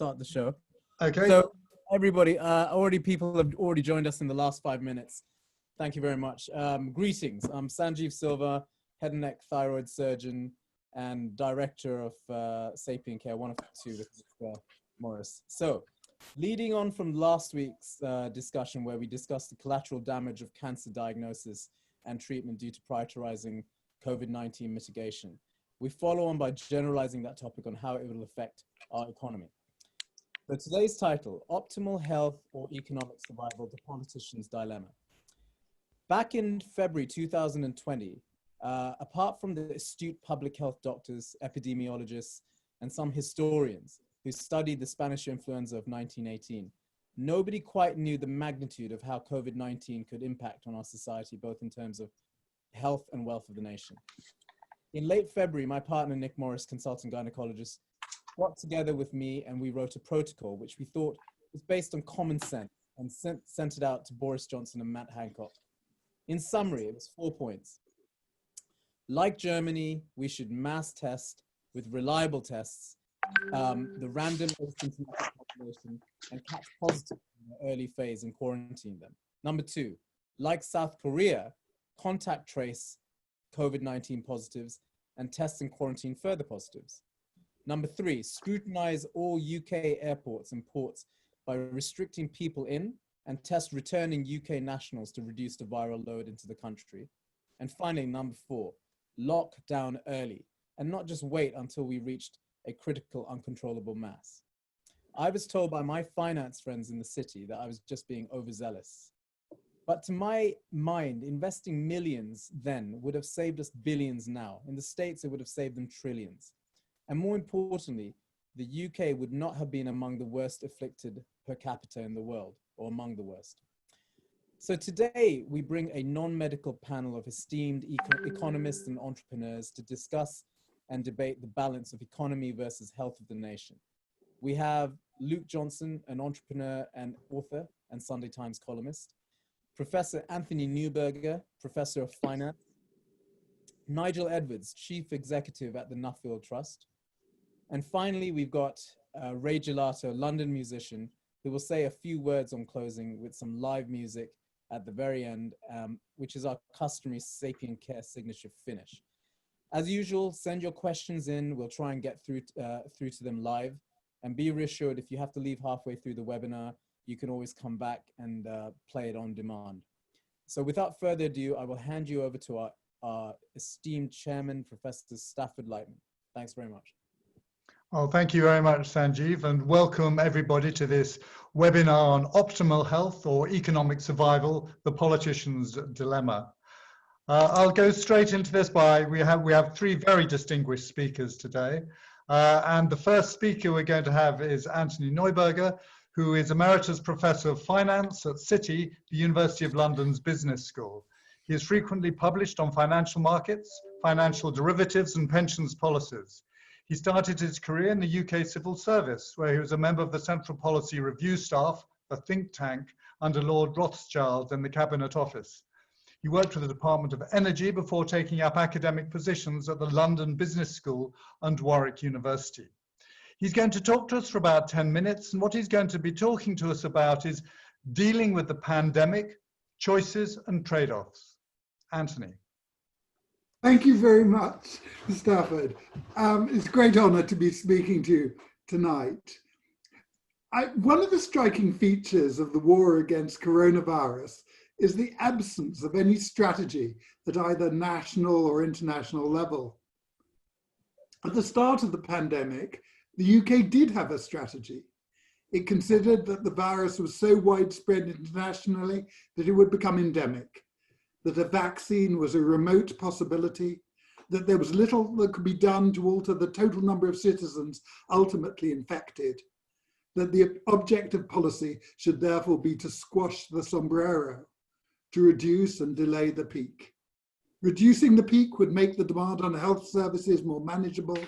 start the show. Okay. So everybody, people have already joined us in the last 5 minutes. Thank you very much. Greetings. I'm Sanjeev Silva, head and neck thyroid surgeon and director of Sapien Care, one of the two with Morris. So, leading on from last week's discussion where we discussed the collateral damage of cancer diagnosis and treatment due to prioritizing COVID-19 mitigation, we follow on by generalizing that topic on how it will affect our economy. So today's title, Optimal Health or Economic Survival, the Politician's Dilemma. Back in February 2020, apart from the astute public health doctors, epidemiologists, and some historians who studied the Spanish influenza of 1918, nobody quite knew the magnitude of how COVID-19 could impact on our society, both in terms of health and wealth of the nation. In late February, my partner, Nick Morris, consultant gynecologist, got together with me and we wrote a protocol which we thought was based on common sense and sent it out to Boris Johnson and Matt Hancock. In summary, it was 4 points. Like Germany, we should mass test with reliable tests the random asymptomatic population and catch positive in the early phase and quarantine them. Number 2, like South Korea, contact trace COVID-19 positives and test and quarantine further positives. Number 3, scrutinize all UK airports and ports by restricting people in and test returning UK nationals to reduce the viral load into the country. And finally, number 4, lock down early and not just wait until we reached a critical uncontrollable mass. I was told by my finance friends in the city that I was just being overzealous. But to my mind, investing millions then would have saved us billions now. In the States, it would have saved them trillions. And more importantly, the UK would not have been among the worst afflicted per capita in the world, or among the worst. So today, we bring a non-medical panel of esteemed economists and entrepreneurs to discuss and debate the balance of economy versus health of the nation. We have Luke Johnson, an entrepreneur and author and Sunday Times columnist, Professor Anthony Neuberger, Professor of Finance, Nigel Edwards, Chief Executive at the Nuffield Trust, and finally, we've got Ray Gelato, London musician, who will say a few words on closing with some live music at the very end, which is our customary Sapien Care signature finish. As usual, send your questions in. We'll try and get through to them live. And be reassured, if you have to leave halfway through the webinar, you can always come back and play it on demand. So without further ado, I will hand you over to our esteemed chairman, Professor Stafford Lightman. Thanks very much. Well, thank you very much, Sanjeev, and welcome everybody to this webinar on optimal health or economic survival, the politician's dilemma. I'll go straight into this we have 3 very distinguished speakers today. And the first speaker we're going to have is Anthony Neuberger, who is Emeritus Professor of Finance at City, the University of London's Business School. He has frequently published on financial markets, financial derivatives and pensions policies. He started his career in the UK Civil Service, where he was a member of the Central Policy Review Staff, a think tank, under Lord Rothschild in the Cabinet Office. He worked with the Department of Energy before taking up academic positions at the London Business School and Warwick University. He's going to talk to us for about 10 minutes, and what he's going to be talking to us about is dealing with the pandemic, choices and trade-offs. Anthony. Thank you very much, Stafford. It's a great honor to be speaking to you tonight. One of the striking features of the war against coronavirus is the absence of any strategy at either national or international level. At the start of the pandemic, the UK did have a strategy. It considered that the virus was so widespread internationally that it would become endemic, that a vaccine was a remote possibility, that there was little that could be done to alter the total number of citizens ultimately infected, that the object of policy should therefore be to squash the sombrero, to reduce and delay the peak. Reducing the peak would make the demand on health services more manageable.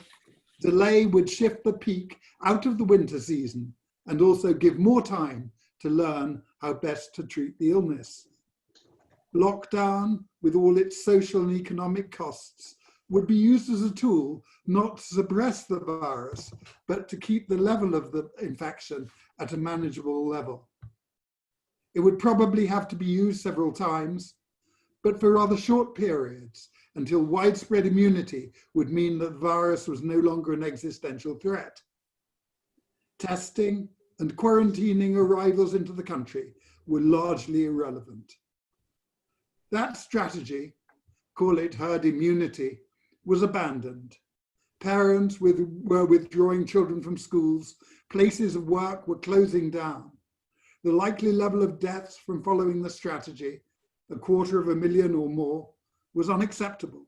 Delay would shift the peak out of the winter season and also give more time to learn how best to treat the illness. Lockdown, with all its social and economic costs, would be used as a tool not to suppress the virus, but to keep the level of the infection at a manageable level. It would probably have to be used several times, but for rather short periods, until widespread immunity would mean that the virus was no longer an existential threat. Testing and quarantining arrivals into the country were largely irrelevant. That strategy, call it herd immunity, was abandoned. Parents were withdrawing children from schools, places of work were closing down. The likely level of deaths from following the strategy, 250,000 or more, was unacceptable.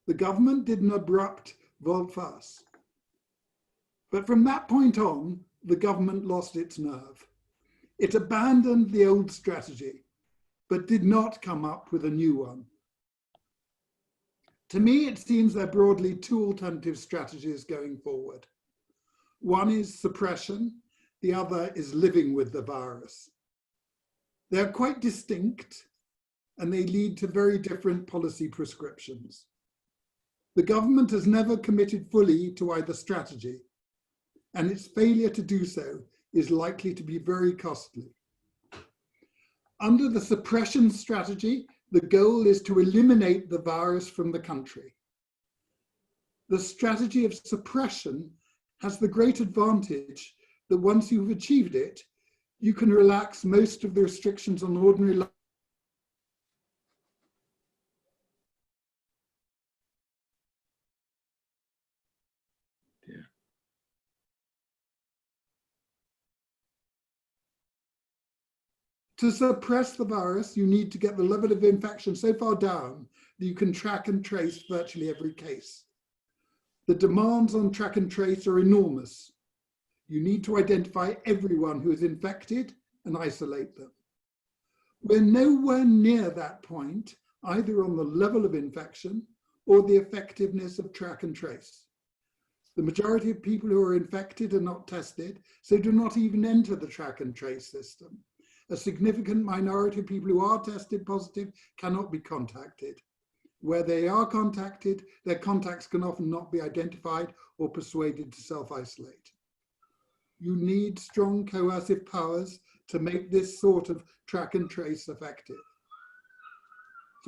The government did an abrupt volte-face. But from that point on, the government lost its nerve. It abandoned the old strategy, but did not come up with a new one. To me, it seems there are broadly two alternative strategies going forward. One is suppression, the other is living with the virus. They're quite distinct, and they lead to very different policy prescriptions. The government has never committed fully to either strategy, and its failure to do so is likely to be very costly. Under the suppression strategy, the goal is to eliminate the virus from the country. The strategy of suppression has the great advantage that once you've achieved it, you can relax most of the restrictions on ordinary life. To suppress the virus, you need to get the level of infection so far down that you can track and trace virtually every case. The demands on track and trace are enormous. You need to identify everyone who is infected and isolate them. We're nowhere near that point, either on the level of infection or the effectiveness of track and trace. The majority of people who are infected are not tested, so do not even enter the track and trace system. A significant minority of people who are tested positive cannot be contacted. Where they are contacted, their contacts can often not be identified or persuaded to self-isolate. You need strong coercive powers to make this sort of track and trace effective.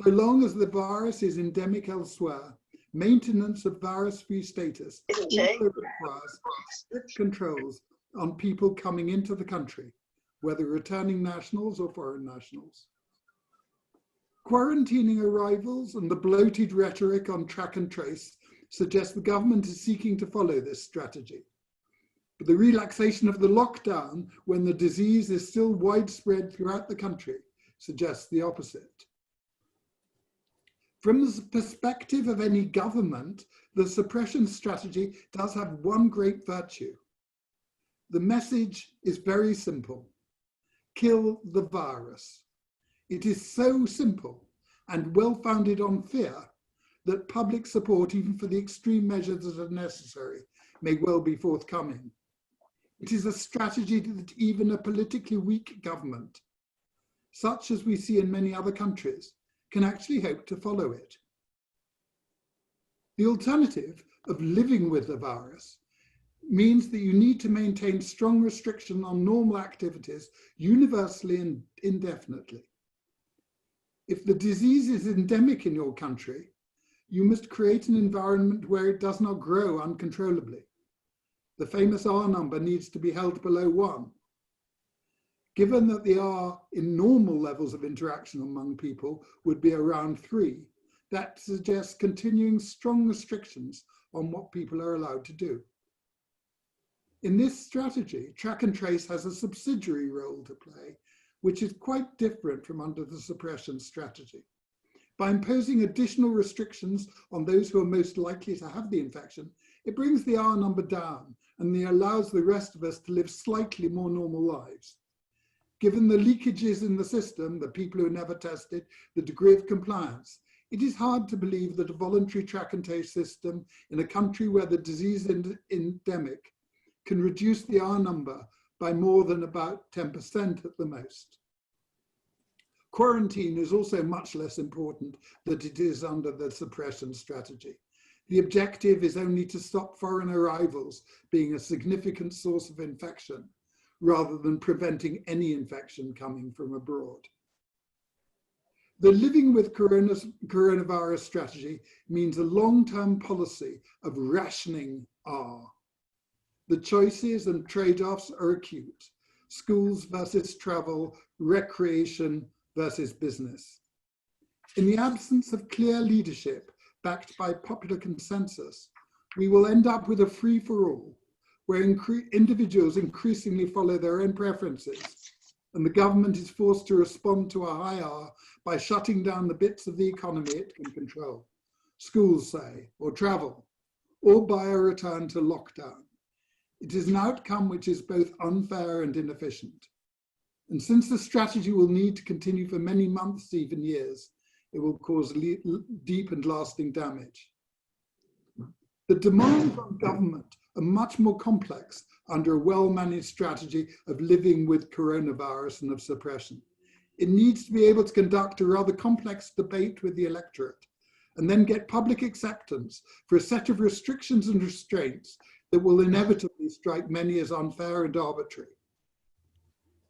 So long as the virus is endemic elsewhere, maintenance of virus-free status also requires strict controls on people coming into the country, whether returning nationals or foreign nationals. Quarantining arrivals and the bloated rhetoric on track and trace suggest the government is seeking to follow this strategy. But the relaxation of the lockdown when the disease is still widespread throughout the country suggests the opposite. From the perspective of any government, the suppression strategy does have one great virtue. The message is very simple. Kill the virus. It is so simple and well-founded on fear that public support, even for the extreme measures that are necessary, may well be forthcoming. It is a strategy that even a politically weak government, such as we see in many other countries, can actually hope to follow it. The alternative of living with the virus means that you need to maintain strong restriction on normal activities universally and indefinitely. If the disease is endemic in your country, you must create an environment where it does not grow uncontrollably. The famous R number needs to be held below 1. Given that the R in normal levels of interaction among people would be around 3, that suggests continuing strong restrictions on what people are allowed to do. In this strategy, track and trace has a subsidiary role to play, which is quite different from under the suppression strategy. By imposing additional restrictions on those who are most likely to have the infection, it brings the R number down and allows the rest of us to live slightly more normal lives. Given the leakages in the system, the people who are never tested, the degree of compliance, it is hard to believe that a voluntary track and trace system in a country where the disease is endemic can reduce the R number by more than about 10% at the most. quarantine is also much less important than it is under the suppression strategy. The objective is only to stop foreign arrivals being a significant source of infection, rather than preventing any infection coming from abroad. The living with coronavirus strategy means a long-term policy of rationing R. The choices and trade-offs are acute. Schools versus travel, recreation versus business. In the absence of clear leadership backed by popular consensus, we will end up with a free-for-all where individuals increasingly follow their own preferences, and the government is forced to respond to a high R by shutting down the bits of the economy it can control, schools say, or travel, or by a return to lockdown. It is an outcome which is both unfair and inefficient. And since the strategy will need to continue for many months, even years, it will cause deep and lasting damage. The demands on government are much more complex under a well-managed strategy of living with coronavirus and of suppression. It needs to be able to conduct a rather complex debate with the electorate and then get public acceptance for a set of restrictions and restraints that will inevitably strike many as unfair and arbitrary.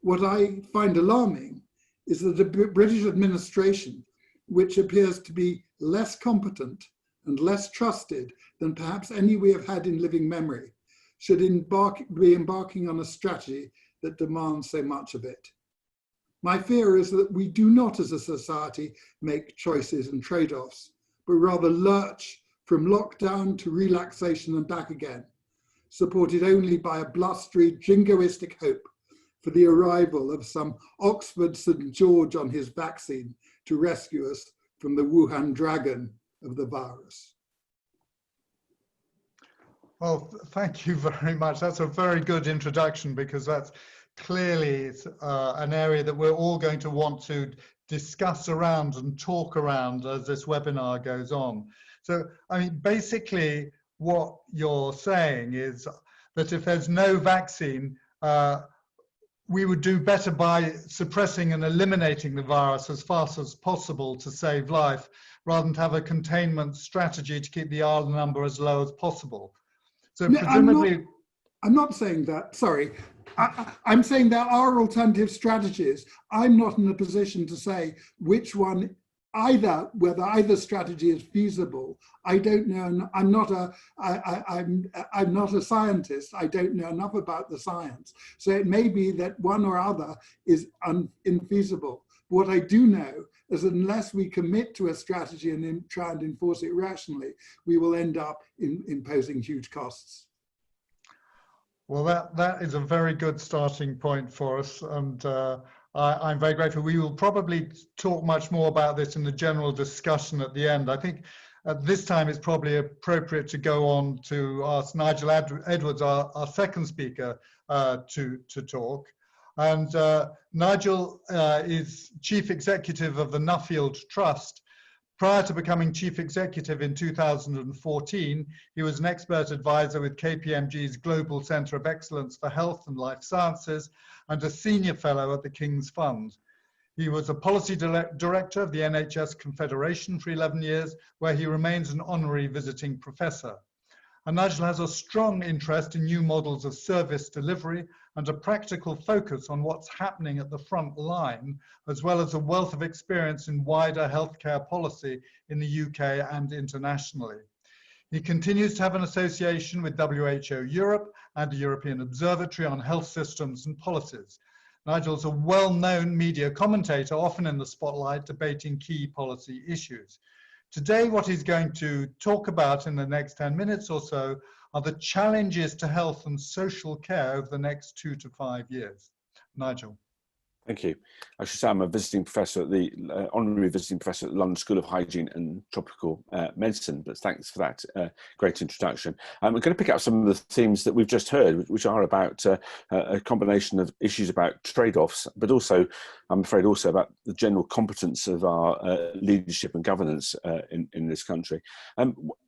What I find alarming is that the British administration, which appears to be less competent and less trusted than perhaps any we have had in living memory, should be embarking on a strategy that demands so much of it. My fear is that we do not as a society make choices and trade-offs, but rather lurch from lockdown to relaxation and back again, supported only by a blustery, jingoistic hope for the arrival of some Oxford St. George on his vaccine to rescue us from the Wuhan dragon of the virus. Well, thank you very much. That's a very good introduction, because that's clearly an area that we're all going to want to discuss around and talk around as this webinar goes on. So, I mean, basically what you're saying is that if there's no vaccine, we would do better by suppressing and eliminating the virus as fast as possible to save life, rather than to have a containment strategy to keep the R number as low as possible. So no, presumably... I'm not saying that, sorry. I'm saying there are alternative strategies. I'm not in a position to say which one, whether either strategy is feasible. I don't know. I'm not a scientist. I don't know enough about the science. So it may be that one or other is infeasible. What I do know is that unless we commit to a strategy and try and enforce it rationally, we will end up imposing huge costs. Well, that is a very good starting point for us, and I'm very grateful. We will probably talk much more about this in the general discussion at the end. I think at this time it's probably appropriate to go on to ask Nigel Edwards, our second speaker, to talk. And Nigel is Chief Executive of the Nuffield Trust. Prior to becoming Chief Executive in 2014, he was an expert advisor with KPMG's Global Centre of Excellence for Health and Life Sciences and a Senior Fellow at the King's Fund. He was a Policy Director of the NHS Confederation for 11 years, where he remains an honorary visiting professor. And Nigel has a strong interest in new models of service delivery and a practical focus on what's happening at the front line, as well as a wealth of experience in wider healthcare policy in the UK and internationally. He continues to have an association with WHO Europe and a European Observatory on Health Systems and Policies. Nigel is a well-known media commentator, often in the spotlight, debating key policy issues. Today, what he's going to talk about in the next 10 minutes or so are the challenges to health and social care over the next 2 to 5 years. Nigel. Thank you. I should say I'm a visiting professor at the honorary visiting professor at the London School of Hygiene and Tropical Medicine, but thanks for that great introduction. I'm going to pick up some of the themes that we've just heard, which are about a combination of issues about trade-offs, but also, I'm afraid, also about the general competence of our leadership and governance in this country.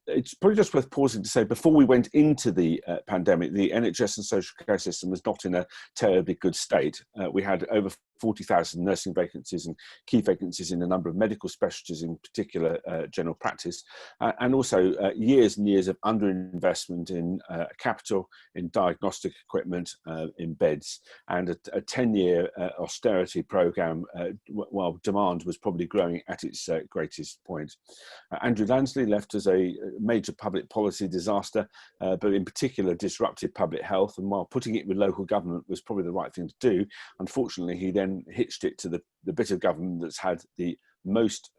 It's probably just worth pausing to say, before we went into the pandemic, the NHS and social care system was not in a terribly good state. We had over 40,000 nursing vacancies and key vacancies in a number of medical specialties, in particular general practice, and also years and years of underinvestment in capital, in diagnostic equipment, in beds, and a 10-year austerity programme while demand was probably growing at its greatest point. Andrew Lansley left as a major public policy disaster, but in particular disrupted public health, and while putting it with local government was probably the right thing to do, unfortunately he then hitched it to the bit of government that's had the most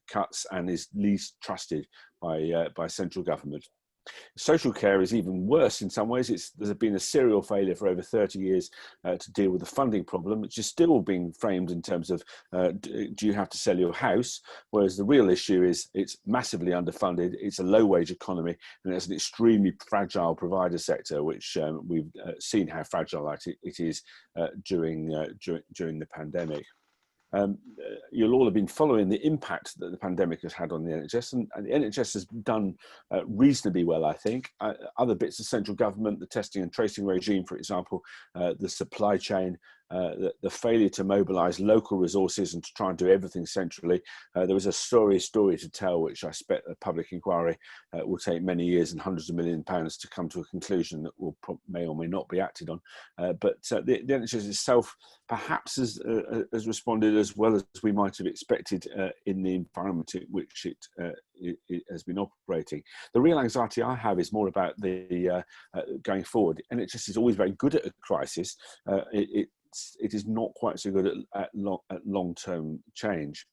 cuts and is least trusted by central government. Social care is even worse in some ways. There's been a serial failure for over 30 years to deal with the funding problem, which is still being framed in terms of do you have to sell your house? Whereas the real issue is it's massively underfunded, it's a low wage economy, and it's an extremely fragile provider sector, which we've seen how fragile it is during the pandemic. You'll all have been following the impact that the pandemic has had on the NHS, and the NHS has done reasonably well, I think. Other bits of central government, the testing and tracing regime, for example, the supply chain, the failure to mobilise local resources and to try and do everything centrally. There was a story to tell, which I expect a public inquiry will take many years and hundreds of £millions to come to a conclusion that may or may not be acted on. But the NHS itself perhaps has responded as well as we might have expected in the environment in which it has been operating. The real anxiety I have is more about the going forward. NHS is always very good at a crisis. It is not quite so good at long-term change.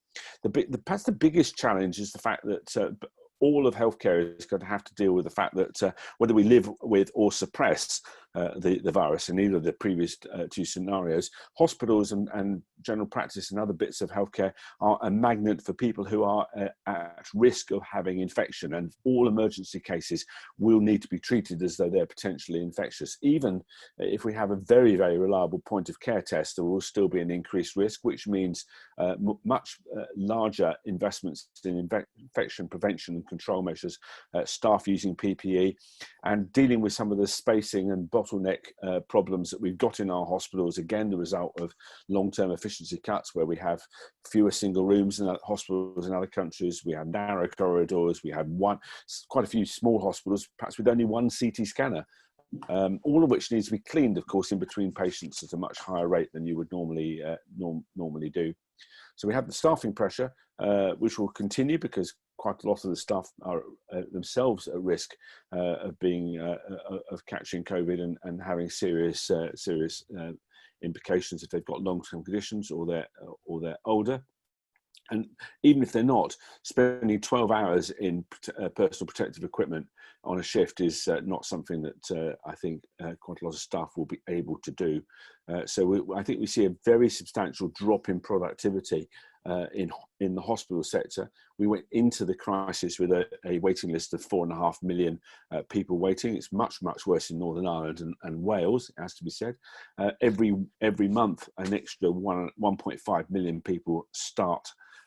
Perhaps the biggest challenge is the fact that all of healthcare is going to have to deal with the fact that whether we live with or suppress the virus in either of the previous two scenarios, hospitals and general practice and other bits of healthcare are a magnet for people who are at risk of having infection, and all emergency cases will need to be treated as though they're potentially infectious. Even if we have a very, very reliable point of care test, there will still be an increased risk, which means much larger investments in infection prevention and control measures, staff using PPE, and dealing with some of the spacing and bottleneck problems that we've got in our hospitals, again the result of long-term efficiency cuts, where we have fewer single rooms in hospitals in other countries, we have narrow corridors, we have quite a few small hospitals, perhaps with only one CT scanner, all of which needs to be cleaned, of course, in between patients at a much higher rate than you would normally do. So we have the staffing pressure, which will continue because quite a lot of the staff are themselves at risk of catching COVID and having serious implications if they've got long-term conditions or they're older. And even if they're not, spending 12 hours in personal protective equipment on a shift is not something that I think quite a lot of staff will be able to do. I think we see a very substantial drop in productivity in the hospital sector. We went into the crisis with a waiting list of 4.5 million people waiting. It's much, much worse in Northern Ireland and Wales, it has to be said. Every month, an extra 1.5 million people start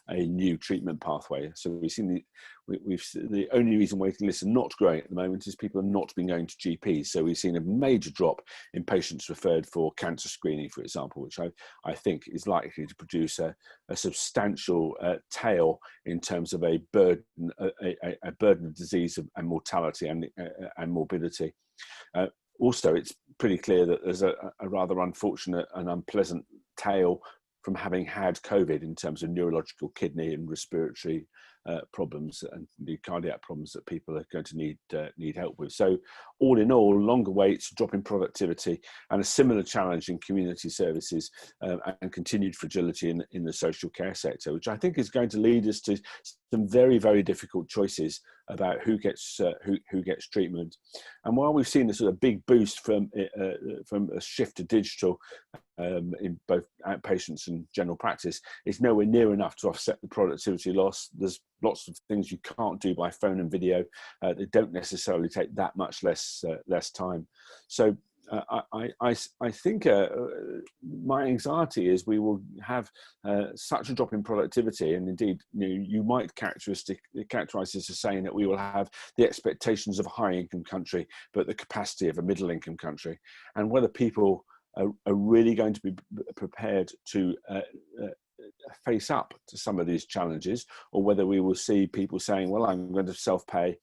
a new treatment pathway. So we've seen the only reason waiting lists are not growing at the moment is people have not been going to GPs. So we've seen a major drop in patients referred for cancer screening, for example, which I think is likely to produce a substantial tail in terms of a burden of disease and mortality and morbidity. Also, it's pretty clear that there's a rather unfortunate and unpleasant tail from having had COVID in terms of neurological, kidney and respiratory problems and the cardiac problems that people are going to need help with. So all in all, longer waits, drop in productivity, and a similar challenge in community services and continued fragility in the social care sector, which I think is going to lead us to some very, very difficult choices about who gets treatment. And while we've seen a sort of big boost from a shift to digital in both outpatients and general practice, it's nowhere near enough to offset the productivity loss. There's lots of things you can't do by phone and video. They don't necessarily take that much less time. So I think my anxiety is we will have such a drop in productivity, and indeed you might characterize this as saying that we will have the expectations of a high income country but the capacity of a middle income country, and whether people are really going to be prepared to face up to some of these challenges, or whether we will see people saying, well, I'm going to self-pay,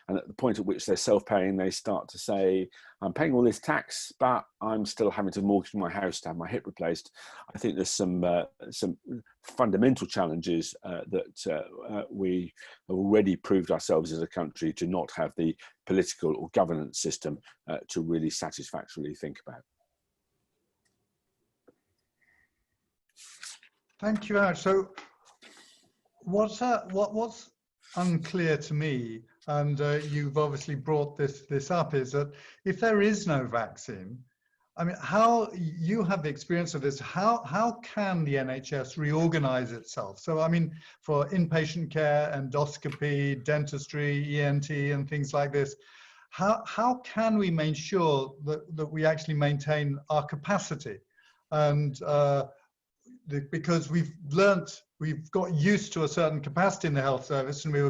and at the point at which they're self-paying, they start to say, I'm paying all this tax, but I'm still having to mortgage my house to have my hip replaced. I think there's some fundamental challenges that we have already proved ourselves as a country to not have the political or governance system to really satisfactorily think about. Thank you very much. So what's unclear to me, and you've obviously brought this up, is that if there is no vaccine, I mean, how you have the experience of this, how can the NHS reorganize itself? So, I mean, for inpatient care, endoscopy, dentistry, ENT, and things like this, how can we make sure that we actually maintain our capacity? And because we've got used to a certain capacity in the health service, and we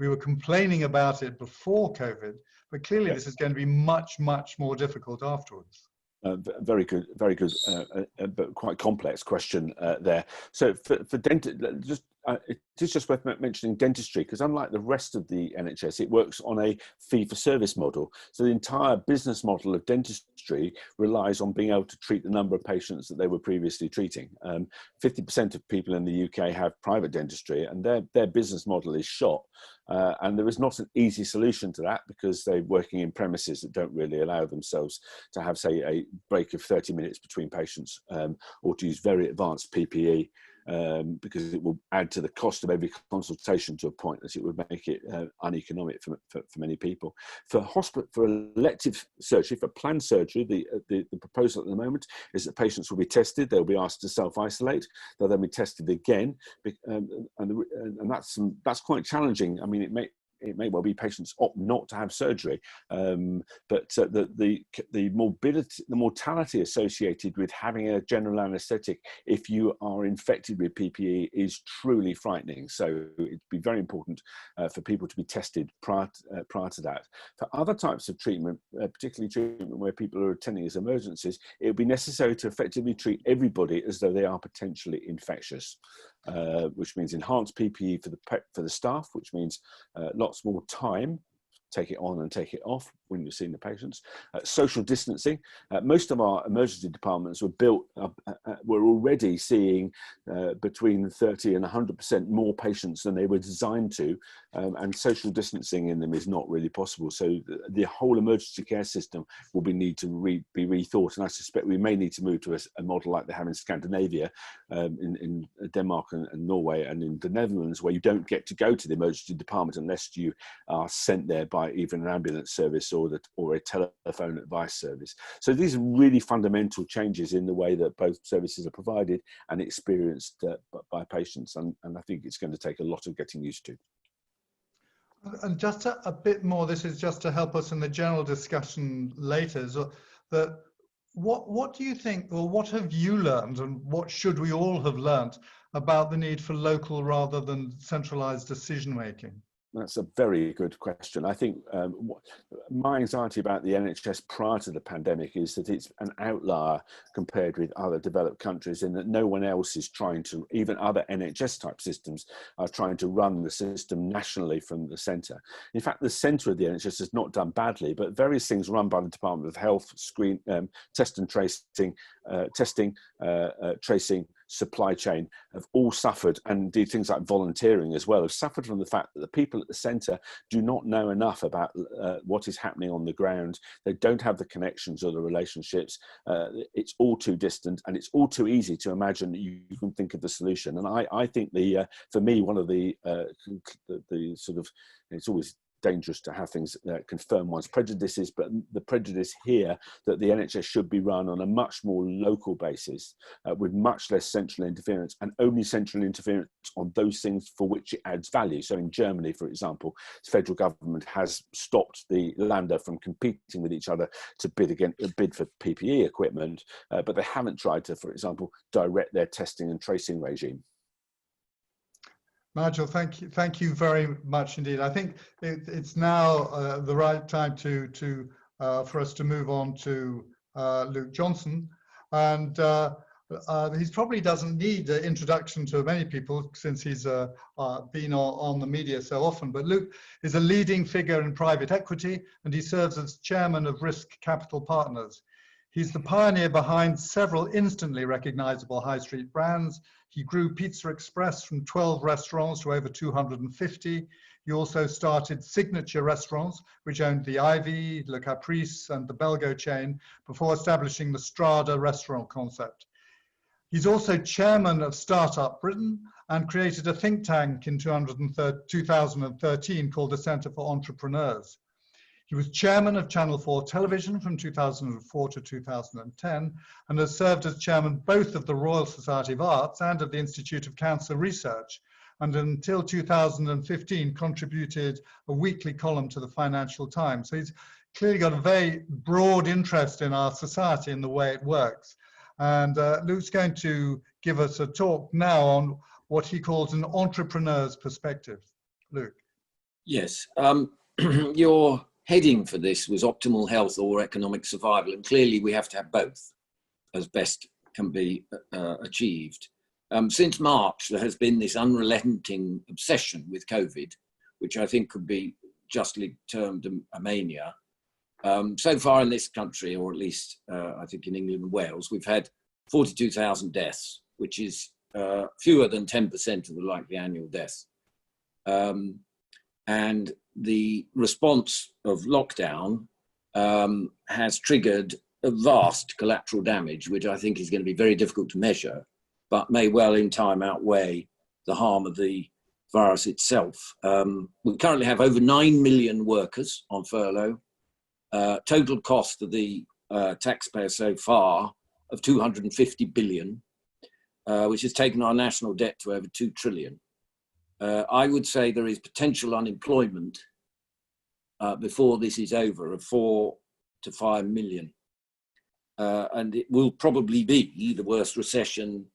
were complaining about it before COVID, but clearly this is going to be much more difficult afterwards. Very good, but quite complex question there. So for dentist, it's just worth mentioning dentistry, because unlike the rest of the NHS, it works on a fee-for-service model. So the entire business model of dentistry relies on being able to treat the number of patients that they were previously treating. 50% of people in the UK have private dentistry, and their business model is shot. And there is not an easy solution to that, because they're working in premises that don't really allow themselves to have, say, a break of 30 minutes between patients, or to use very advanced PPE. Because it will add to the cost of every consultation to a point that it would make it uneconomic for many people. For elective surgery, for planned surgery, the proposal at the moment is that patients will be tested. They'll be asked to self-isolate. They'll then be tested again, and that's quite challenging. I mean, it may well be patients opt not to have surgery, but the mortality associated with having a general anaesthetic if you are infected with PPE is truly frightening. So it'd be very important for people to be tested prior to that. For other types of treatment, particularly treatment where people are attending as emergencies, it would be necessary to effectively treat everybody as though they are potentially infectious. Which means enhanced PPE for the staff, which means lots more time, take it on and take it off when you're seeing the patients. Social distancing. Most of our emergency departments were already seeing between 30 and 100% more patients than they were designed to, and social distancing in them is not really possible. So the whole emergency care system will need to be rethought, and I suspect we may need to move to a model like they have in Scandinavia, in Denmark and Norway, and in the Netherlands, where you don't get to go to the emergency department unless you are sent there by even an ambulance service or a telephone advice service. So these are really fundamental changes in the way that both services are provided and experienced by patients, and I think it's going to take a lot of getting used to. And just a bit more, this is just to help us in the general discussion later, so that what do you think, or what have you learned, and what should we all have learned about the need for local rather than centralised decision making? That's a very good question. I think my anxiety about the NHS prior to the pandemic is that it's an outlier compared with other developed countries, in that no one else is trying to, even other NHS type systems are trying to run the system nationally from the centre. In fact, the centre of the NHS has not done badly, but various things run by the Department of Health, test and tracing, tracing, supply chain, have all suffered, and indeed things like volunteering as well, have suffered from the fact that the people at the centre do not know enough about what is happening on the ground. They don't have the connections or the relationships. It's all too distant, and it's all too easy to imagine that you can think of the solution. And I think for me, one of the sort of, it's always dangerous to have things confirm one's prejudices, but the prejudice here that the NHS should be run on a much more local basis, with much less central interference, and only central interference on those things for which it adds value. So in Germany, for example, the federal government has stopped the Länder from competing with each other to bid for PPE equipment, but they haven't tried to, for example, direct their testing and tracing regime. Nigel, thank you very much indeed. I think it's now the right time for us to move on to Luke Johnson, and He probably doesn't need an introduction to many people since he's been on the media so often, but Luke is a leading figure in private equity, and he serves as chairman of Risk Capital Partners. He's the pioneer behind several instantly recognizable high street brands. He grew Pizza Express from 12 restaurants to over 250. He also started Signature Restaurants, which owned the Ivy, Le Caprice, and the Belgo chain, before establishing the Strada restaurant concept. He's also chairman of Startup Britain and created a think tank in 2013 called the Centre for Entrepreneurs. He was chairman of Channel 4 Television from 2004 to 2010 and has served as chairman both of the Royal Society of Arts and of the Institute of Cancer Research, and until 2015 contributed a weekly column to the Financial Times. So he's clearly got a very broad interest in our society and the way it works. And Luke's going to give us a talk now on what he calls an entrepreneur's perspective. Luke. Yes, your heading for this was optimal health or economic survival, and clearly we have to have both as best can be achieved. Since March, there has been this unrelenting obsession with COVID, which I think could be justly termed a mania. So far in this country, or at least I think in England and Wales, we've had 42,000 deaths, which is fewer than 10% of the likely annual deaths. And the response of lockdown has triggered a vast collateral damage, which I think is going to be very difficult to measure, but may well in time outweigh the harm of the virus itself. We currently have over 9 million workers on furlough. Total cost of the taxpayer so far of 250 billion, which has taken our national debt to over 2 trillion. I would say there is potential unemployment before this is over of 4 to 5 million. And it will probably be the worst recession,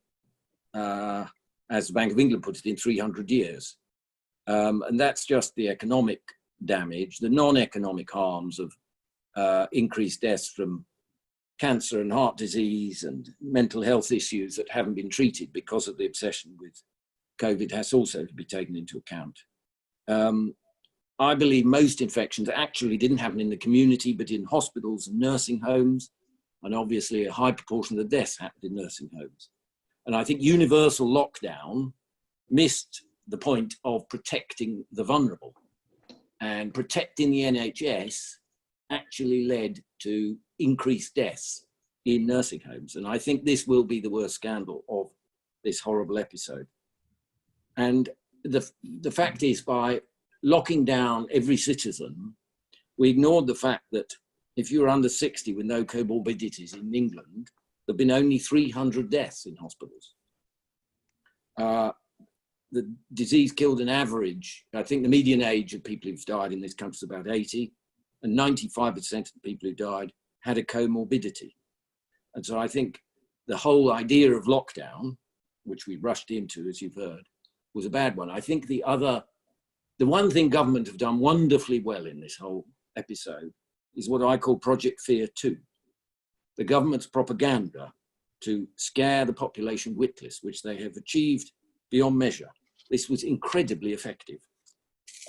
as the Bank of England put it, in 300 years. And that's just the economic damage. The non-economic harms of increased deaths from cancer and heart disease and mental health issues that haven't been treated because of the obsession with COVID has also to be taken into account. I believe most infections actually didn't happen in the community, but in hospitals and nursing homes. And obviously a high proportion of the deaths happened in nursing homes. And I think universal lockdown missed the point of protecting the vulnerable. And protecting the NHS actually led to increased deaths in nursing homes. And I think this will be the worst scandal of this horrible episode. And the fact is, by locking down every citizen, we ignored the fact that if you're under 60 with no comorbidities in England, there have been only 300 deaths in hospitals. The disease killed an average, I think the median age of people who've died in this country is about 80, and 95% of the people who died had a comorbidity. And so I think the whole idea of lockdown, which we rushed into, as you've heard, was a bad one. I think the one thing government have done wonderfully well in this whole episode is what I call Project Fear 2. The government's propaganda to scare the population witless, which they have achieved beyond measure. This was incredibly effective.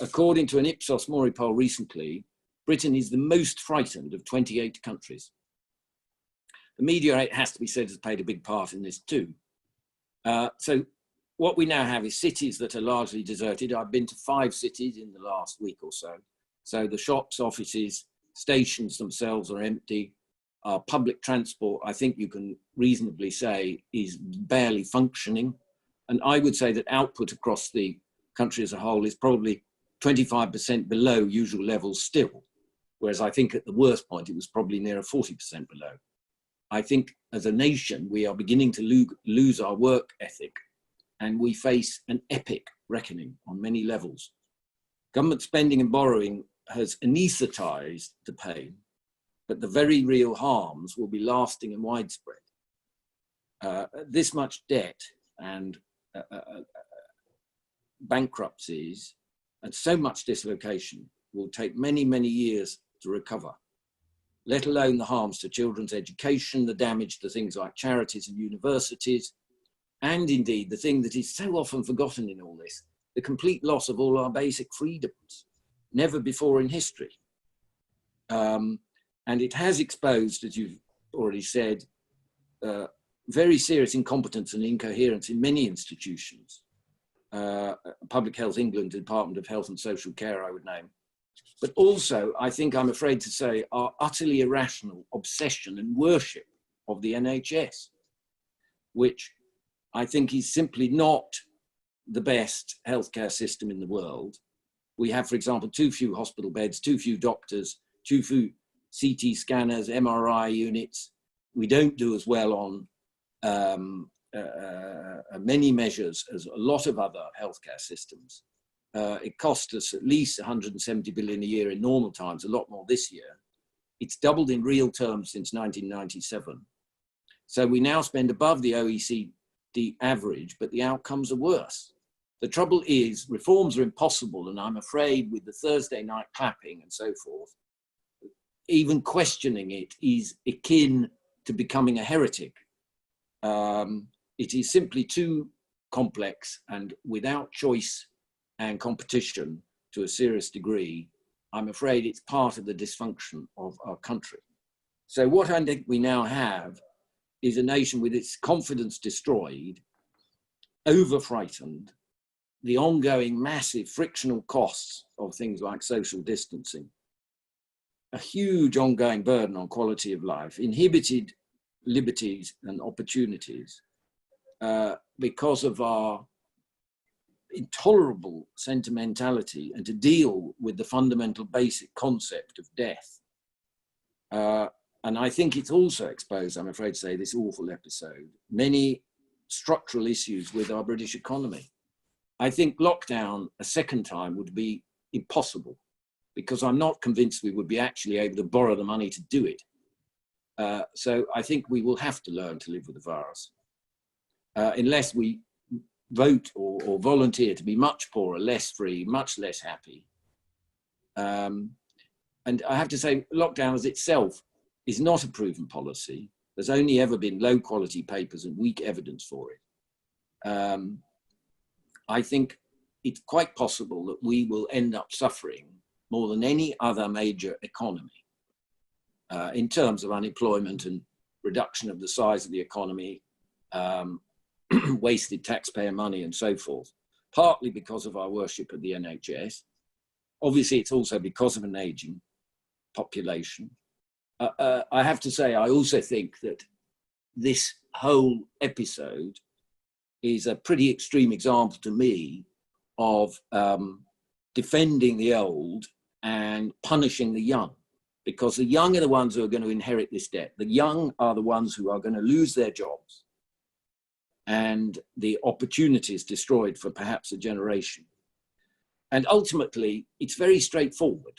According to an Ipsos Mori poll recently, Britain is the most frightened of 28 countries. The media, it has to be said, has played a big part in this too. So what we now have is cities that are largely deserted. I've been to 5 cities in the last week or so. So the shops, offices, stations themselves are empty. Public transport, I think you can reasonably say, is barely functioning. And I would say that output across the country as a whole is probably 25% below usual levels still. Whereas I think at the worst point, it was probably nearer 40% below. I think as a nation, we are beginning to lose our work ethic, and we face an epic reckoning on many levels. Government spending and borrowing has anaesthetized the pain, but the very real harms will be lasting and widespread. This much debt and bankruptcies and so much dislocation will take many, many years to recover. let alone the harms to children's education, the damage to things like charities and universities, and indeed the thing that is so often forgotten in all this, the complete loss of all our basic freedoms, never before in history. And it has exposed, as you've already said, very serious incompetence and incoherence in many institutions. Public Health England, Department of Health and Social Care, I would name. But also, I think I'm afraid to say, our utterly irrational obsession and worship of the NHS, which I think is simply not the best healthcare system in the world. We have, for example, too few hospital beds, too few doctors, too few CT scanners, MRI units. We don't do as well on many measures as a lot of other healthcare systems. It cost us at least 170 billion a year in normal times, a lot more this year. It's doubled in real terms since 1997. So we now spend above the OECD average, but the outcomes are worse. The trouble is, reforms are impossible, and I'm afraid with the Thursday night clapping and so forth, even questioning it is akin to becoming a heretic. It is simply too complex, and without choice and competition to a serious degree, I'm afraid it's part of the dysfunction of our country. So what I think we now have is a nation with its confidence destroyed, over-frightened, the ongoing massive frictional costs of things like social distancing, a huge ongoing burden on quality of life, inhibited liberties and opportunities because of our intolerable sentimentality and to deal with the fundamental basic concept of death. And I think it's also exposed, I'm afraid to say, this awful episode, many structural issues with our British economy. I think lockdown a second time would be impossible because I'm not convinced we would be actually able to borrow the money to do it. So I think we will have to learn to live with the virus unless we vote or volunteer to be much poorer, less free, much less happy. And I have to say, lockdown as itself is not a proven policy. There's only ever been low quality papers and weak evidence for it. I think it's quite possible that we will end up suffering more than any other major economy in terms of unemployment and reduction of the size of the economy, wasted taxpayer money and so forth, partly because of our worship of the NHS. Obviously, it's also because of an aging population. I have to say, I also think that this whole episode is a pretty extreme example to me of defending the old and punishing the young, because the young are the ones who are going to inherit this debt. The young are the ones who are going to lose their jobs and the opportunities destroyed for perhaps a generation. And ultimately, it's very straightforward.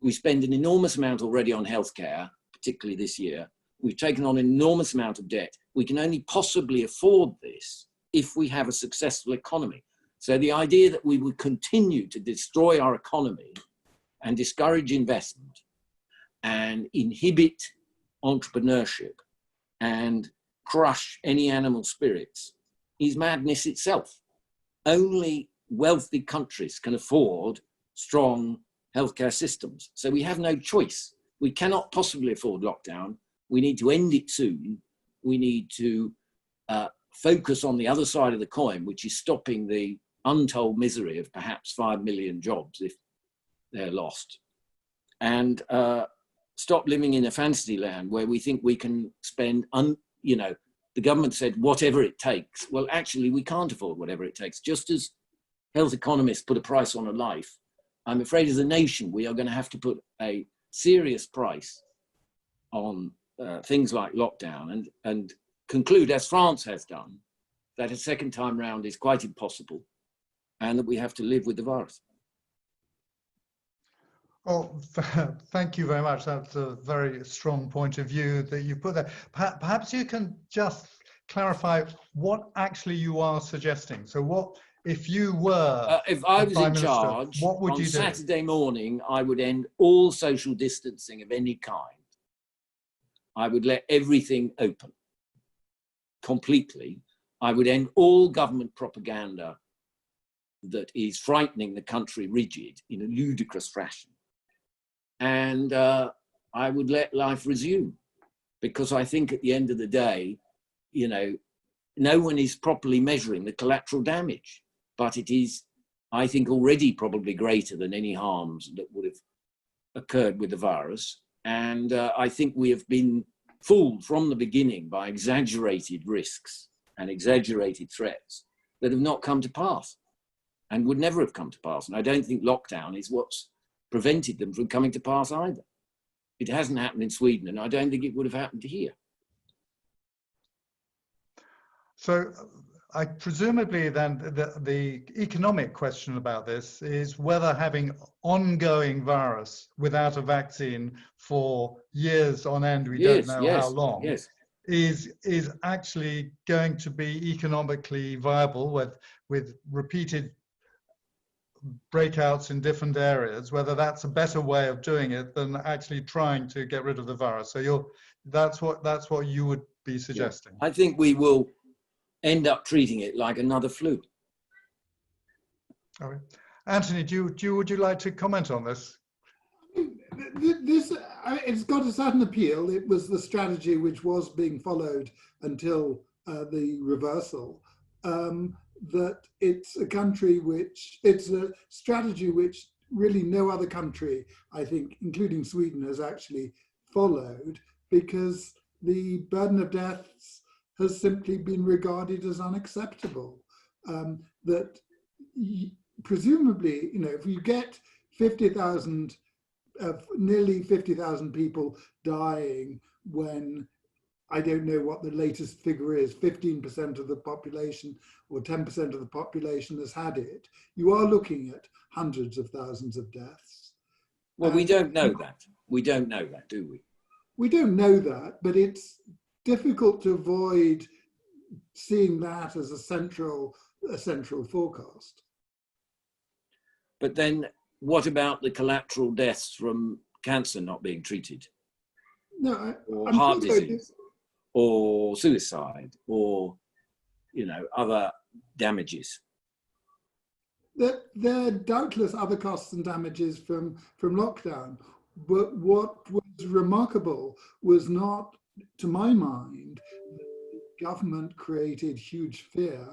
We spend an enormous amount already on healthcare, particularly this year. We've taken on an enormous amount of debt. We can only possibly afford this if we have a successful economy. So the idea that we would continue to destroy our economy and discourage investment and inhibit entrepreneurship and crush any animal spirits is madness itself. Only wealthy countries can afford strong healthcare systems. So we have no choice. We cannot possibly afford lockdown. We need to end it soon. We need to focus on the other side of the coin, which is stopping the untold misery of perhaps 5 million jobs if they're lost. And stop living in a fantasy land where we think we can spend, the government said whatever it takes. Well, actually, we can't afford whatever it takes. Just as health economists put a price on a life, I'm afraid as a nation, we are going to have to put a serious price on things like lockdown and conclude, as France has done, that a second time round is quite impossible and that we have to live with the virus. Well, thank you very much. That's a very strong point of view that you put there. Perhaps you can just clarify what actually you are suggesting. So what, if you were if I was Prime in Minister, charge, what would on you do? Saturday morning, I would end all social distancing of any kind. I would let everything open completely. I would end all government propaganda that is frightening the country rigid in a ludicrous fashion. And I would let life resume, because I think at the end of the day, you know, no one is properly measuring the collateral damage, but it is, I think, already probably greater than any harms that would have occurred with the virus. And I think we have been fooled from the beginning by exaggerated risks and exaggerated threats that have not come to pass and would never have come to pass. And I don't think lockdown is what's prevented them from coming to pass either. It hasn't happened in Sweden, and I don't think it would have happened here. So I presumably then the economic question about this is whether having ongoing virus without a vaccine for years on end, we don't know how long, is actually going to be economically viable with repeated breakouts in different areas, whether that's a better way of doing it than actually trying to get rid of the virus. So that's what you would be suggesting. I think we will end up treating it like another flu. All right. Anthony, would you like to comment on this? It's got a certain appeal. It was the strategy which was being followed until the reversal. That it's a strategy which really no other country, I think, including Sweden, has actually followed, because the burden of deaths has simply been regarded as unacceptable. That presumably, you know, if you get 50,000, nearly 50,000 people dying when, I don't know what the latest figure is, 15% of the population or 10% of the population has had it, you are looking at hundreds of thousands of deaths. Well, we don't know that. We don't know that, do we? We don't know that, but it's difficult to avoid seeing that as a central forecast. But then what about the collateral deaths from cancer not being treated? No, or heart disease, or suicide, or, you know, other damages? There are doubtless other costs and damages from lockdown, but what was remarkable was not, to my mind, the government created huge fear,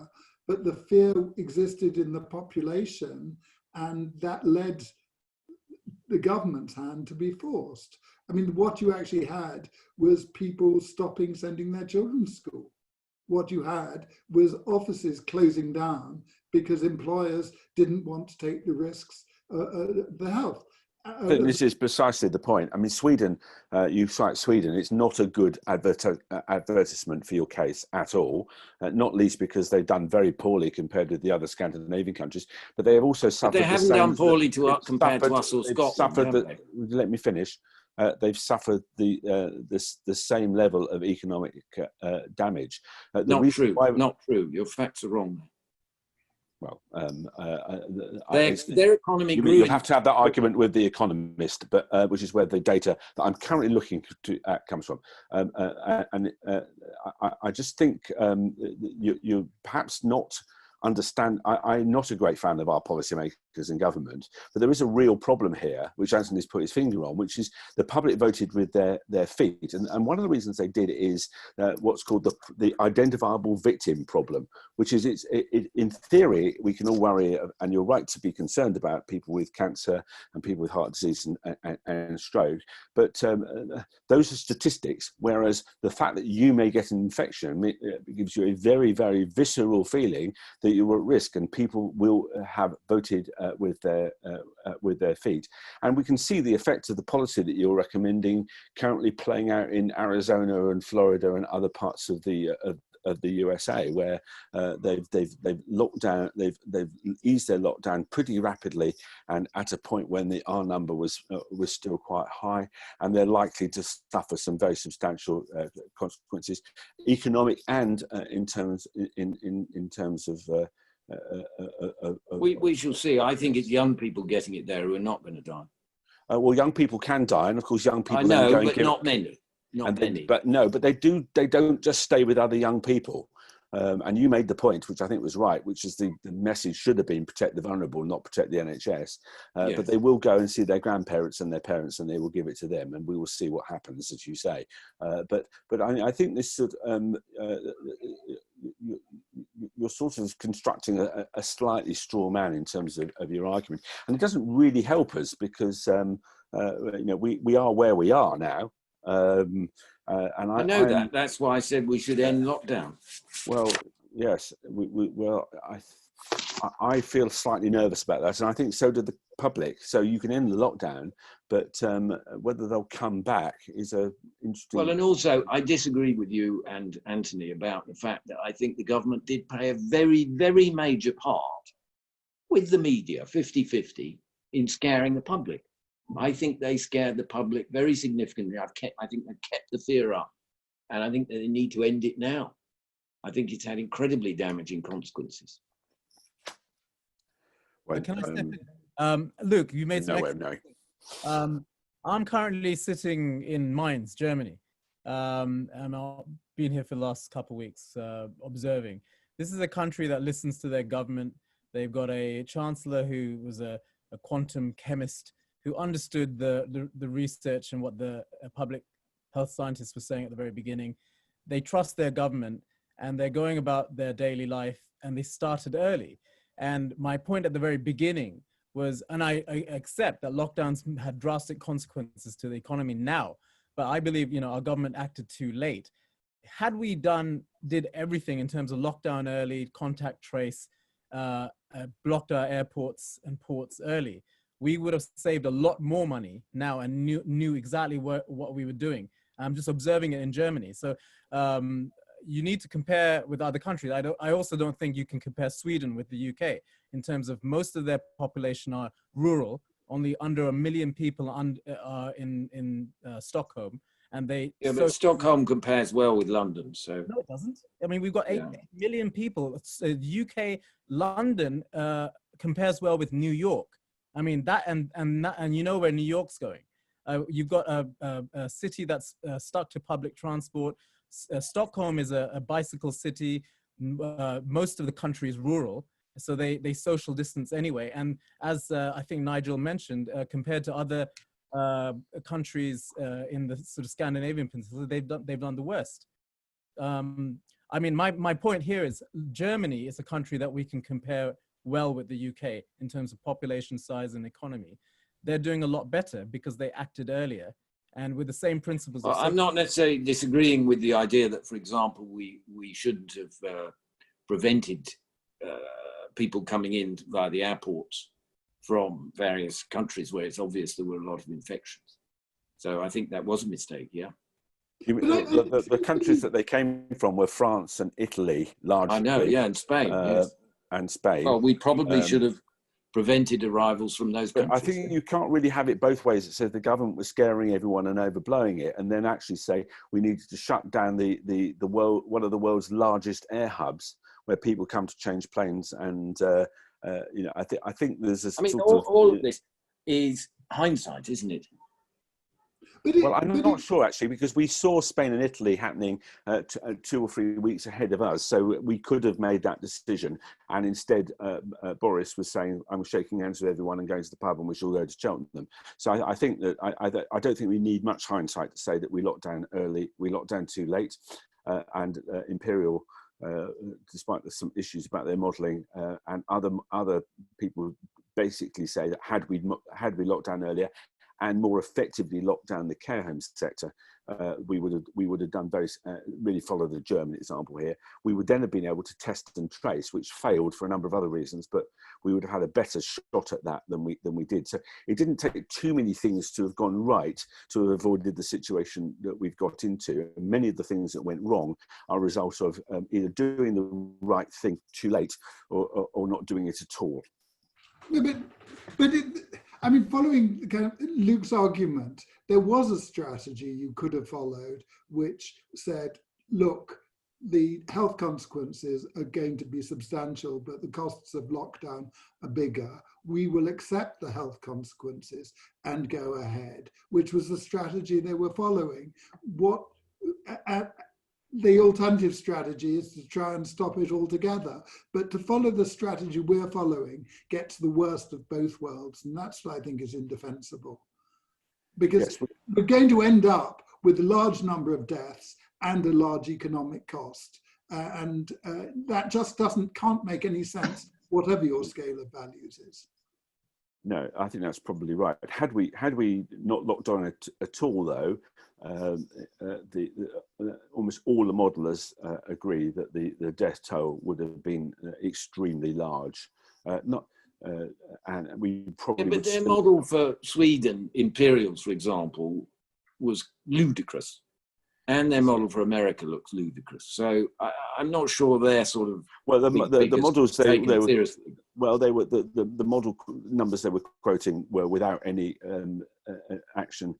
but the fear existed in the population, and that led the government's hand to be forced. I mean, what you actually had was people stopping sending their children to school. What you had was offices closing down because employers didn't want to take the risks the health. But this is precisely the point. I mean, Sweden, you cite Sweden, it's not a good advertisement for your case at all, not least because they've done very poorly compared with the other Scandinavian countries, but they have also suffered. But they haven't done poorly compared to us or Scotland. Let me finish. They've suffered the same level of economic damage. Not true. Not true. Your facts are wrong. Well, their economy grew. You have to have that argument with The Economist, but which is where the data that I'm currently looking to comes from. I just think you perhaps not understand. I'm not a great fan of our policymakers in government, but there is a real problem here, which Anthony's put his finger on, which is the public voted with their feet. And one of the reasons they did it is what's called the identifiable victim problem, which is in theory, we can all worry, and you're right to be concerned about people with cancer and people with heart disease and stroke, but those are statistics, whereas the fact that you may get an infection gives you a very, very visceral feeling that you're at risk, and people will have voted with their feet. And we can see the effects of the policy that you're recommending currently playing out in Arizona and Florida and other parts of the USA, where they've locked down, they've eased their lockdown pretty rapidly, and at a point when the R number was still quite high, and they're likely to suffer some very substantial consequences, economic and in terms of. We shall see. I think it's young people getting it there who are not going to die. Well, young people can die, and of course, young people. I know, but not many. not many. But they don't just stay with other young people. And you made the point, which I think was right, which is the message should have been protect the vulnerable, not protect the NHS. Yes. But they will go and see their grandparents and their parents, and they will give it to them, and we will see what happens, as you say. But I think this sort you're sort of constructing a slightly straw man in terms of your argument, and it doesn't really help us because we are where we are now. And I know that. That's why I said we should end lockdown. Well, yes. I feel slightly nervous about that, and I think so do the public. So you can end the lockdown, but whether they'll come back is a interesting. Well, and also I disagree with you and Anthony about the fact that I think the government did play a very, very major part with the media, 50-50, in scaring the public. I think they scared the public very significantly. I think they kept the fear up, and I think that they need to end it now. I think it's had incredibly damaging consequences. Well, can I step in? Luke, you made some. I'm currently sitting in Mainz, Germany, and I've been here for the last couple of weeks observing. This is a country that listens to their government. They've got a chancellor who was a quantum chemist who understood the research and what the public health scientists were saying at the very beginning. They trust their government and they're going about their daily life, and they started early. And my point at the very beginning was, and I accept that lockdowns had drastic consequences to the economy now, but I believe, our government acted too late. Had we did everything in terms of lockdown early, contact trace, blocked our airports and ports early, we would have saved a lot more money now and knew exactly what we were doing. I'm just observing it in Germany. So you need to compare with other countries. I also don't think you can compare Sweden with the UK in terms of most of their population are rural. Only under 1 million people are in Stockholm. And but Stockholm compares well with London. So no, it doesn't. I mean, we've got 8 million people. UK, London compares well with New York. I mean, that and you know where New York's going. You've got a city that's stuck to public transport. Stockholm is a bicycle city. Most of the country is rural, so they social distance anyway. And as I think Nigel mentioned, compared to other countries in the sort of Scandinavian peninsula, they've done the worst. I mean, my point here is Germany is a country that we can compare well with the UK in terms of population size and economy. They're doing a lot better because they acted earlier and with the same principles. Well, I'm not necessarily disagreeing with the idea that, for example, we shouldn't have prevented people coming in via the airports from various countries where it's obvious there were a lot of infections. So I think that was a mistake, yeah. The countries that they came from were France and Italy, largely. I know, yeah, and Spain, yes. And Spain. Well, we probably should have prevented arrivals from those countries. I think you can't really have it both ways. It says the government was scaring everyone and overblowing it, and then actually say we needed to shut down the world, one of the world's largest air hubs where people come to change planes. And I think there's a. I mean, all of this is hindsight, isn't it? Well, I'm not sure actually, because we saw Spain and Italy happening 2 or 3 weeks ahead of us. So we could have made that decision. And instead, Boris was saying, I'm shaking hands with everyone and going to the pub and we shall go to Cheltenham. So I think that I don't think we need much hindsight to say that we locked down early, we locked down too late. And Imperial, despite some issues about their modelling, and other people basically say that had we locked down earlier, and more effectively lock down the care home sector, we would have done really follow the German example here. We would then have been able to test and trace, which failed for a number of other reasons, but we would have had a better shot at that than we did. So it didn't take too many things to have gone right to have avoided the situation that we've got into. And many of the things that went wrong are a result of either doing the right thing too late or not doing it at all. Yeah, I mean, following kind of Luke's argument, there was a strategy you could have followed, which said, look, the health consequences are going to be substantial, but the costs of lockdown are bigger. We will accept the health consequences and go ahead, which was the strategy they were following. What the alternative strategy is to try and stop it altogether, but to follow the strategy we're following gets the worst of both worlds, and that's what I think is indefensible. Because we're going to end up with a large number of deaths and a large economic cost. That just can't make any sense, whatever your scale of values is. No, I think that's probably right. Had we not locked on at all, though, almost all the modelers agree that the death toll would have been extremely large. And we probably. But their model for Sweden, Imperials, for example, was ludicrous, and their model for America looks ludicrous. So I'm not sure they're sort of the models they were seriously. Well, they were the model numbers they were quoting were without any action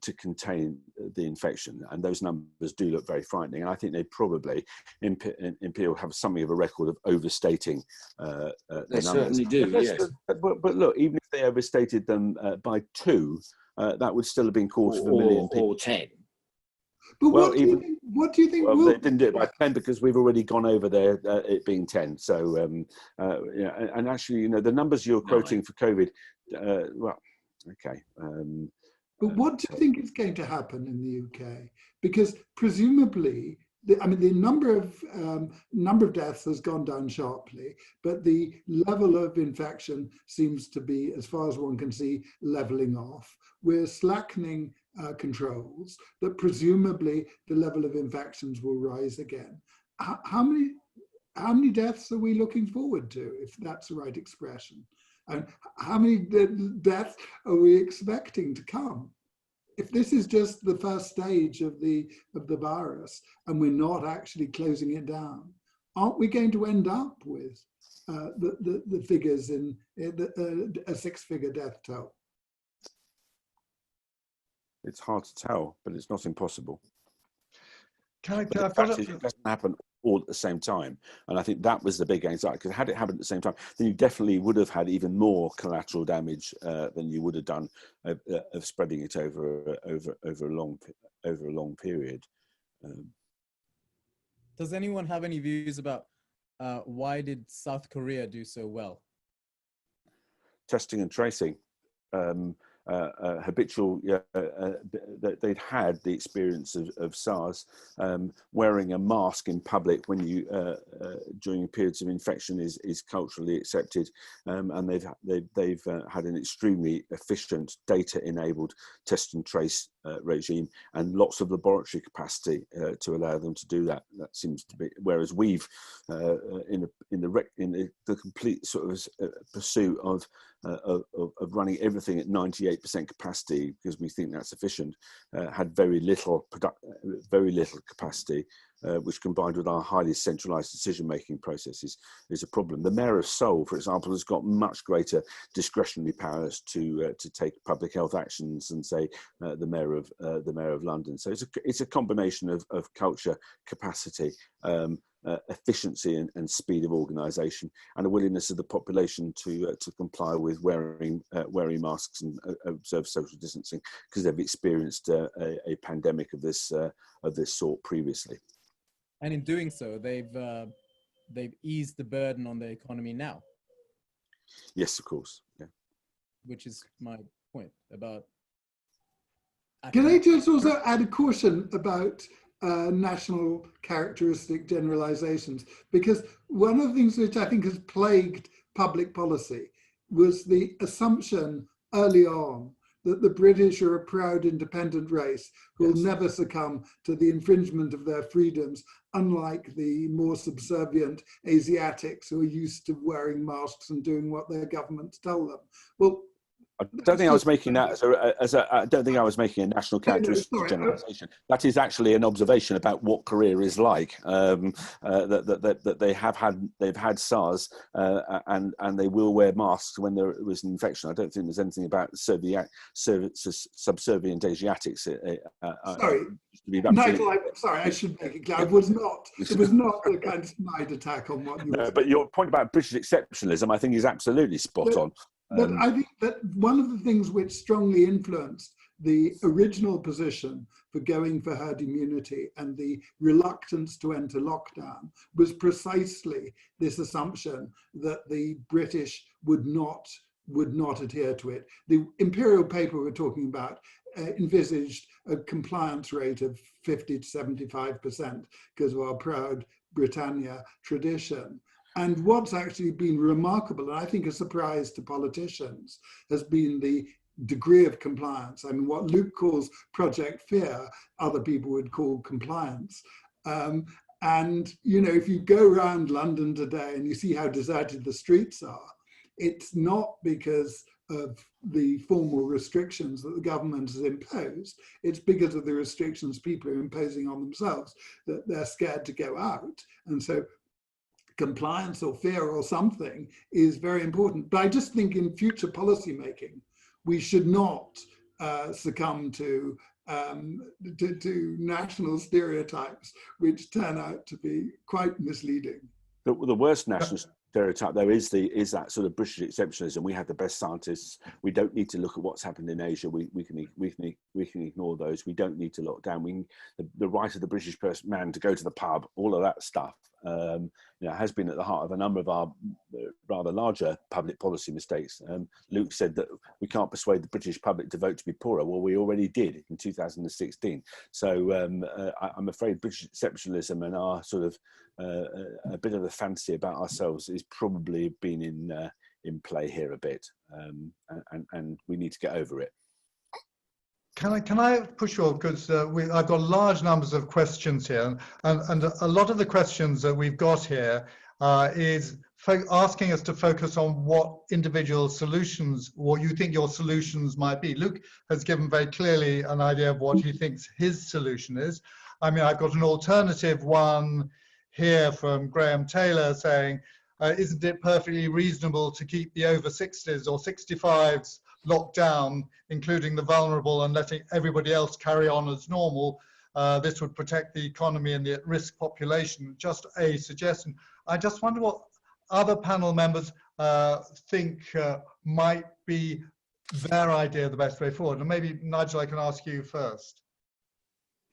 to contain the infection, and those numbers do look very frightening. And I think they probably Imperial have something of a record of overstating the numbers. Certainly do. Yes. But look, even if they overstated them by 2, that would still have been quarter of a million people. Or 10. But what do you think? Well, they didn't do it by 10 because we've already gone over there, it being 10. So, and actually, the numbers you're quoting for COVID, okay. But what do you think is going to happen in the UK? Because presumably, the number of deaths has gone down sharply, but the level of infection seems to be, as far as one can see, leveling off. We're slackening controls, but presumably the level of infections will rise again. How many deaths are we looking forward to, if that's the right expression? And how many deaths are we expecting to come? If this is just the first stage of the virus and we're not actually closing it down, aren't we going to end up with the figures in a 6-figure death toll? It's hard to tell, but it's not impossible. It doesn't happen all at the same time, and I think that was the big anxiety, because had it happened at the same time, then you definitely would have had even more collateral damage than you would have done of spreading it over a long period. Does anyone have any views about why did South Korea do so well? Testing and tracing. Habitual, they'd had the experience of SARS. Wearing a mask in public when you during periods of infection is culturally accepted, and they've had an extremely efficient data-enabled test and trace regime, and lots of laboratory capacity to allow them to do that. That seems to be, whereas we've in the complete sort of pursuit of running everything at 98% capacity because we think that's efficient, had very little capacity, which combined with our highly centralised decision-making processes is a problem. The Mayor of Seoul, for example, has got much greater discretionary powers to take public health actions than, say, the Mayor of London. So it's a combination of culture, capacity, efficiency and speed of organisation, and a willingness of the population to comply with wearing masks and observe social distancing because they've experienced a pandemic of this sort previously. And in doing so, they've eased the burden on the economy now. Yes, of course. Yeah. Which is my point about. Can I just also add a caution about national characteristic generalizations? Because one of the things which I think has plagued public policy was the assumption early on that the British are a proud independent race who will never succumb to the infringement of their freedoms, unlike the more subservient Asiatics who are used to wearing masks and doing what their governments tell them. Well, I don't think I was making that I don't think I was making a national characteristic generalisation. That is actually an observation about what career is like. That they've had SARS, and they will wear masks when there was an infection. I don't think there's anything about subservient Asiatics. Sorry, Nigel, sorry, I should make it clear. It was not a kind of snide attack on what you were saying. But your point about British exceptionalism, I think, is absolutely spot on. But I think that one of the things which strongly influenced the original position for going for herd immunity and the reluctance to enter lockdown was precisely this assumption that the British would not adhere to it. The imperial paper we're talking about envisaged a compliance rate of 50 to 75% because of our proud Britannia tradition. And what's actually been remarkable, and I think a surprise to politicians, has been the degree of compliance. I mean, what Luke calls Project Fear, other people would call compliance. And, you know, if you go around London today and you see how deserted the streets are, it's not because of the formal restrictions that the government has imposed. It's because of the restrictions people are imposing on themselves, that they're scared to go out. And so compliance or fear or something is very important. But I just think in future policy making, we should not succumb to national stereotypes, which turn out to be quite misleading. The worst national stereotype, though, is that sort of British exceptionalism. We have the best scientists. We don't need to look at what's happened in Asia. We can ignore those. We don't need to lock down. The right of the British man to go to the pub, all of that stuff, has been at the heart of a number of our rather larger public policy mistakes. Luke said that we can't persuade the British public to vote to be poorer. Well, we already did in 2016. So I'm afraid British exceptionalism and our sort of a bit of a fantasy about ourselves is probably been in play here a bit, and we need to get over it. Can I push you on, because I've got large numbers of questions here, and a lot of the questions that we've got here is asking us to focus on what individual solutions, what you think your solutions might be. Luke has given very clearly an idea of what he thinks his solution is. I mean, I've got an alternative one here from Graham Taylor saying, isn't it perfectly reasonable to keep the over 60s or 65s locked down, including the vulnerable, and letting everybody else carry on as normal? This would protect the economy and the at-risk population. Just a suggestion. I just wonder what other panel members think might be their idea of the best way forward. And maybe, Nigel, I can ask you first.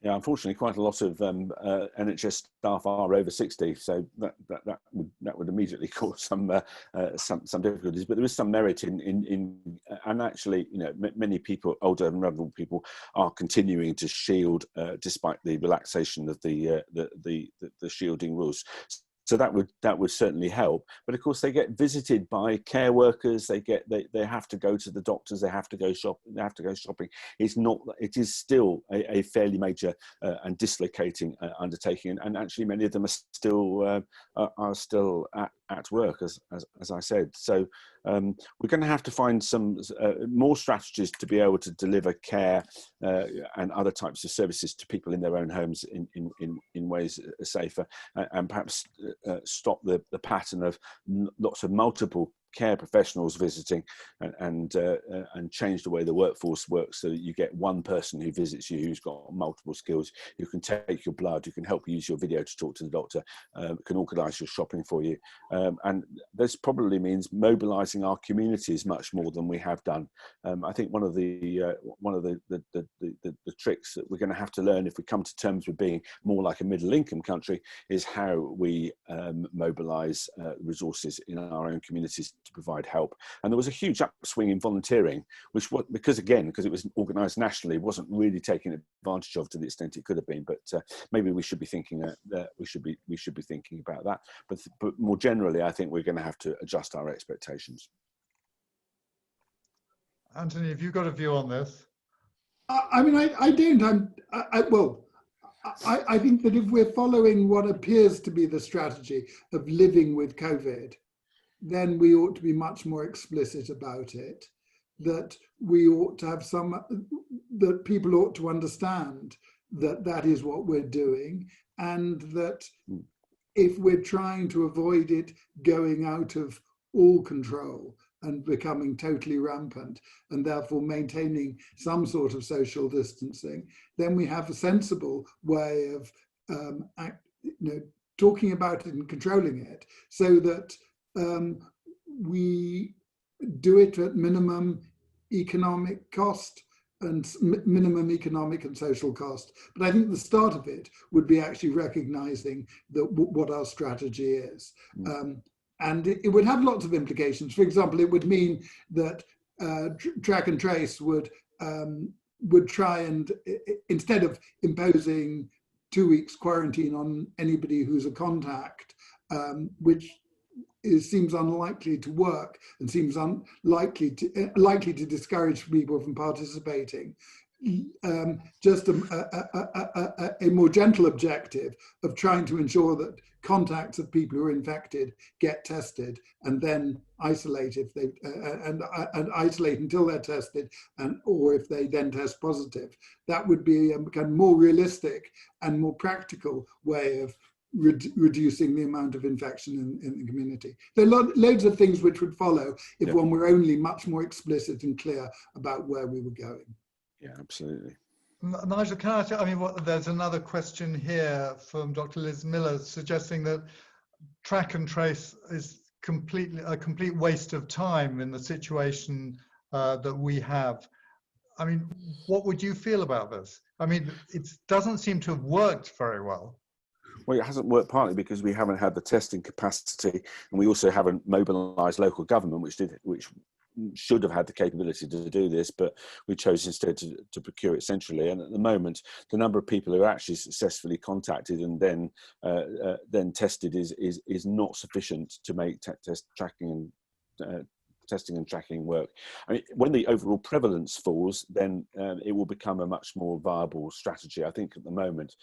Yeah, unfortunately, quite a lot of NHS staff are over 60, so that would immediately cause some difficulties. But there is some merit in and actually, many people, older and vulnerable people, are continuing to shield despite the relaxation of the shielding rules. So that would certainly help. But of course, they get visited by care workers. They have to go to the doctors. They have to go shopping. It is still a fairly major and dislocating undertaking. And actually, many of them are still at work, as I said. So we're going to have to find some more strategies to be able to deliver care and other types of services to people in their own homes in ways safer, and perhaps stop the pattern of lots of multiple care professionals visiting, and change the way the workforce works, so that you get one person who visits you who's got multiple skills, who can take your blood, who can help you use your video to talk to the doctor, can organise your shopping for you, and this probably means mobilising our communities much more than we have done. I think one of the tricks that we're going to have to learn if we come to terms with being more like a middle income country is how we mobilise resources in our own communities to provide help. And there was a huge upswing in volunteering, which because it was organised nationally, wasn't really taken advantage of to the extent it could have been. But maybe we should be thinking we should be thinking about that. But more generally, I think we're going to have to adjust our expectations. Anthony, have you got a view on this? I mean, I don't. I think that if we're following what appears to be the strategy of living with COVID, then we ought to be much more explicit about it. that we ought to have that people ought to understand that that is what we're doing, and that if we're trying to avoid it going out of all control and becoming totally rampant, and therefore maintaining some sort of social distancing, then we have a sensible way of talking about it and controlling it, so that we do it at minimum economic cost and minimum economic and social cost. But I think the start of it would be actually recognizing that what our strategy is. And it would have lots of implications. For example, it would mean that track and trace would try and, instead of imposing 2 weeks quarantine on anybody who's a contact, which seems unlikely to work and seems likely to discourage people from participating. Just a more gentle objective of trying to ensure that contacts of people who are infected get tested and then isolate if they and isolate until they're tested, or if they then test positive. That would be a kind of more realistic and more practical way of reducing the amount of infection in the community. There are loads of things which would follow if one were only much more explicit and clear about where we were going. Yeah, absolutely. Nigel, can I tell, there's another question here from Dr. Liz Miller suggesting that track and trace is a complete waste of time in the situation that we have. I mean, what would you feel about this? I mean, it doesn't seem to have worked very well. Well, it hasn't worked partly because we haven't had the testing capacity, and we also haven't mobilised local government, which should have had the capability to do this, but we chose instead to procure it centrally. And at the moment, the number of people who are actually successfully contacted and then tested is not sufficient to make testing and tracking work. I mean, when the overall prevalence falls, then it will become a much more viable strategy. I think at the moment,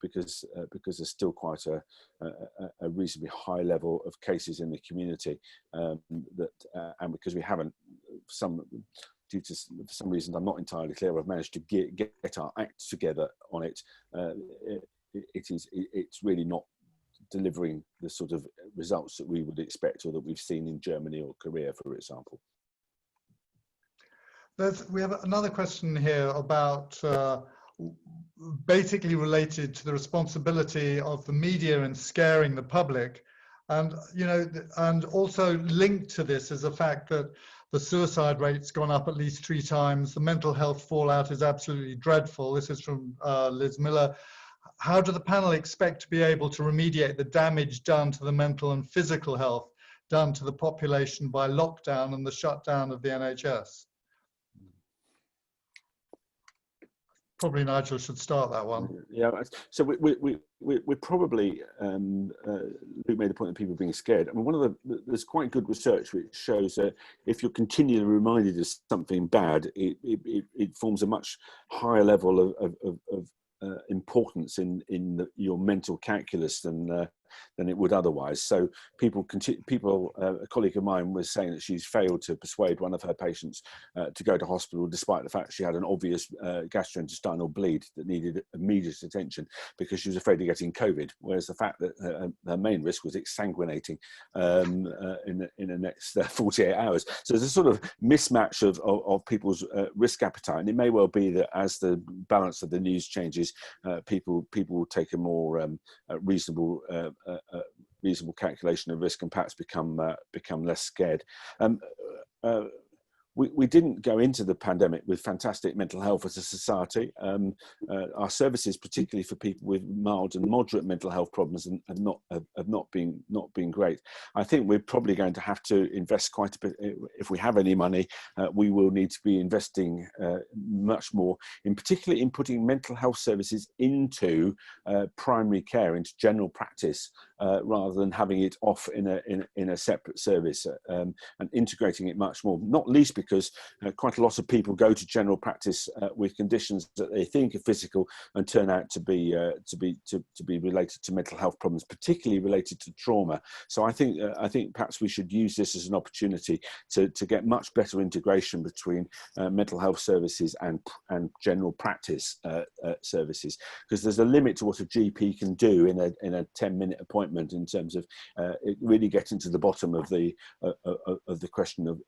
because there's still quite a reasonably high level of cases in the community, and because we haven't, due to some reasons I'm not entirely clear, I've managed to get our act together on it. It's really not delivering the sort of results that we would expect, or that we've seen in Germany or Korea, for example. We have another question here about basically related to the responsibility of the media in scaring the public, and and also linked to this is the fact that the suicide rate's gone up at least 3 times. The mental health fallout is absolutely dreadful. This is from Liz Miller. How do the panel expect to be able to remediate the damage done to the mental and physical health done to the population by lockdown and the shutdown of the NHS? Probably Nigel should start that one. Yeah, so we're probably, Luke made the point of people being scared. I mean, there's quite good research which shows that if you're continually reminded of something bad, it forms a much higher level of importance in your mental calculus than it would otherwise. So a colleague of mine was saying that she's failed to persuade one of her patients to go to hospital, despite the fact she had an obvious gastrointestinal bleed that needed immediate attention because she was afraid of getting COVID, whereas the fact that her main risk was exsanguinating in the next 48 hours. So there's a sort of mismatch of people's risk appetite, and it may well be that as the balance of the news changes, people will take a more reasonable calculation of risk and perhaps become less scared. We didn't go into the pandemic with fantastic mental health as a society. Our services, particularly for people with mild and moderate mental health problems, have not been great. I think we're probably going to have to invest quite a bit. If we have any money, we will need to be investing much more, particularly in putting mental health services into primary care, into general practice, rather than having it off in a separate service, and integrating it much more. Not least because quite a lot of people go to general practice with conditions that they think are physical and turn out to be related to mental health problems, particularly related to trauma. So I think perhaps we should use this as an opportunity to get much better integration between mental health services and general practice services, because there's a limit to what a GP can do in a 10-minute appointment in terms of really getting to the bottom of the question of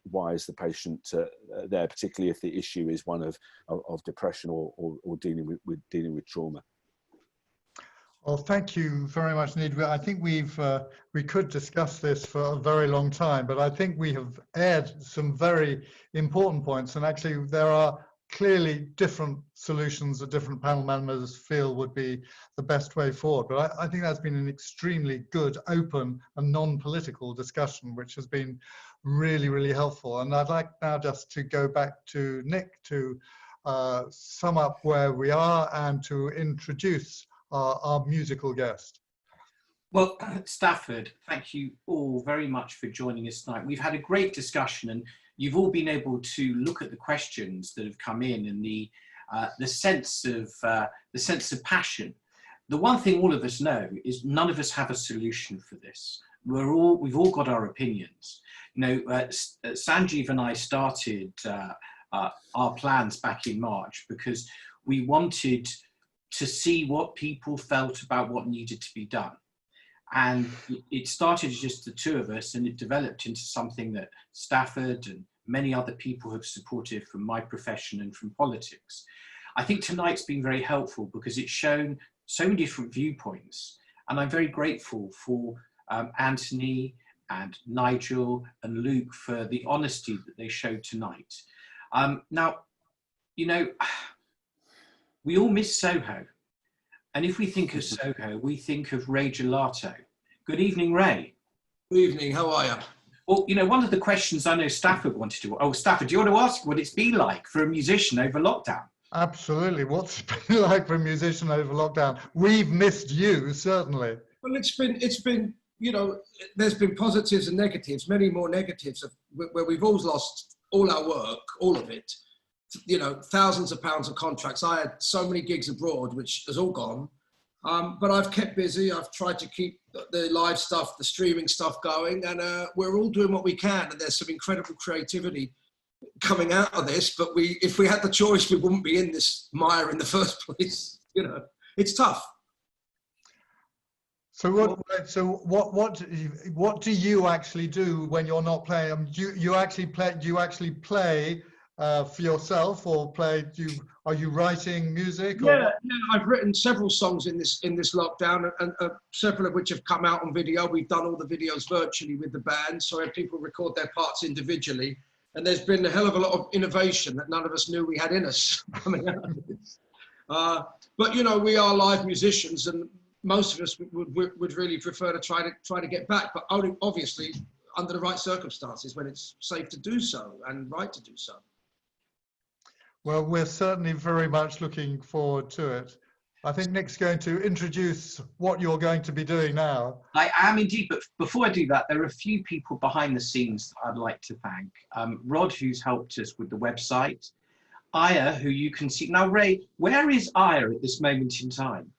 why is the patient there, particularly if the issue is one of depression or dealing with trauma. Well, thank you very much indeed. I think we could discuss this for a very long time, but I think we have aired some very important points, and actually there are clearly different solutions that different panel members feel would be the best way forward. But I think that's been an extremely good, open and non-political discussion, which has been really, really helpful. And I'd like now just to go back to Nick to sum up where we are and to introduce our musical guest. Well, Stafford, thank you all very much for joining us tonight. We've had a great discussion, and you've all been able to look at the questions that have come in and the sense of passion. The one thing all of us know is none of us have a solution for this. We've all got our opinions. You know, Sanjeev and I started our plans back in March because we wanted to see what people felt about what needed to be done. And it started as just the two of us, and it developed into something that Stafford and many other people have supported from my profession and from politics. I think tonight's been very helpful because it's shown so many different viewpoints. And I'm very grateful for Anthony and Nigel and Luke for the honesty that they showed tonight. Now, you know, we all miss Soho. And if we think of Soho, we think of Ray Gelato. Good evening, Ray. Good evening, how are you? Well, you know, one of the questions I know Stafford wanted to... Oh, Stafford, do you want to ask what it's been like for a musician over lockdown? Absolutely. What's it been like for a musician over lockdown? We've missed you, certainly. Well, it's been, you know, there's been positives and negatives, many more negatives, where we've all lost all our work, all of it. You know, thousands of pounds of contracts. I had so many gigs abroad, which has all gone. But I've kept busy. I've tried to keep the live stuff, the streaming stuff going, and we're all doing what we can. And there's some incredible creativity coming out of this. But if we had the choice, we wouldn't be in this mire in the first place. You know, it's tough. So what do you actually do when you're not playing? Do you actually play for yourself, or are you writing music? Yeah, I've written several songs in this lockdown, and several of which have come out on video. We've done all the videos virtually with the band, so people record their parts individually. And there's been a hell of a lot of innovation that none of us knew we had in us coming out of this. But you know, we are live musicians, and most of us would really prefer to try to get back, but only obviously under the right circumstances, when it's safe to do so and right to do so. Well, we're certainly very much looking forward to it. I think Nick's going to introduce what you're going to be doing now. I am indeed, but before I do that, there are a few people behind the scenes that I'd like to thank. Rod, who's helped us with the website. Aya, who you can see. Now, Ray, where is Aya at this moment in time?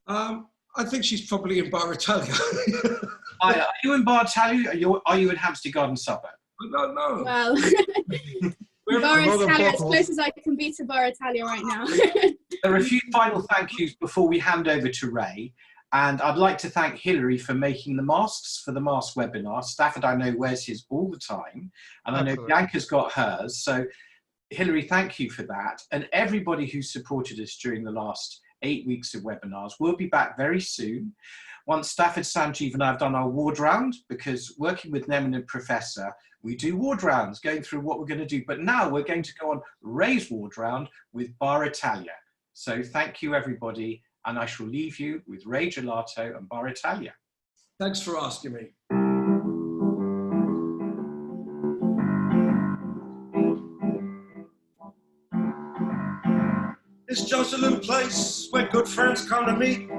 I think she's probably in Baratalia. Aya, are you in Baratalia? Are you in Hampstead Garden suburb? I don't know. Well, Baratalia, as close as I can be to Baratalia right now. There are a few final thank yous before we hand over to Ray. And I'd like to thank Hilary for making the masks for the mask webinar. Stafford, I know, wears his all the time. And I know Bianca's got hers. So, Hilary, thank you for that. And everybody who supported us during the last 8 weeks of webinars. We'll be back very soon. Once Stafford, Sanjeev and I have done our ward round, because working with an eminent professor, we do ward rounds, going through what we're going to do. But now we're going to go on Ray's ward round with Baratalia. So thank you, everybody. And I shall leave you with Ray Gelato and Baratalia. Thanks for asking me. It's just a little place where good friends come to meet.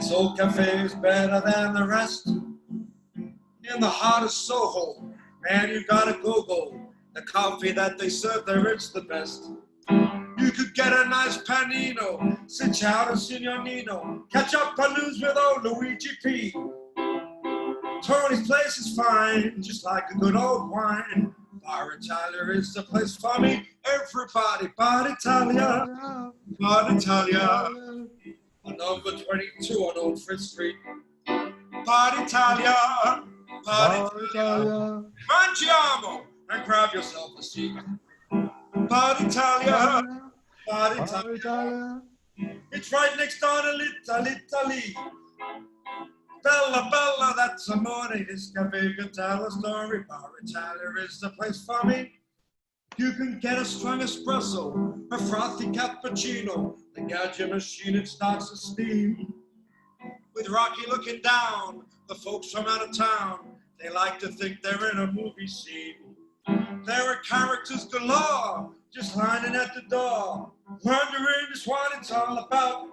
This old cafe is better than the rest. In the heart of Soho, man, you gotta go. The coffee that they serve there, it's the best. You could get a nice panino, sit out and signorino, catch up on news with old Luigi P. Tony's place is fine, just like a good old wine. Bar Italia is the place for me. Everybody, Bar Italia, Bar Italia. On number 22 on Old Fifth Street. Bar Italia, Bar Italia. Mangiamo and grab yourself a seat. Bar Italia, Bar Italia. It's right next door to L'Italy. Bella, bella, that's amore. This cafe can tell a story. Bar Italia is the place for me. You can get a strong espresso, a frothy cappuccino. The gadget machine, it starts to steam. With Rocky looking down, the folks from out of town, they like to think they're in a movie scene. There are characters galore, just lining at the door, wondering just what it's all about.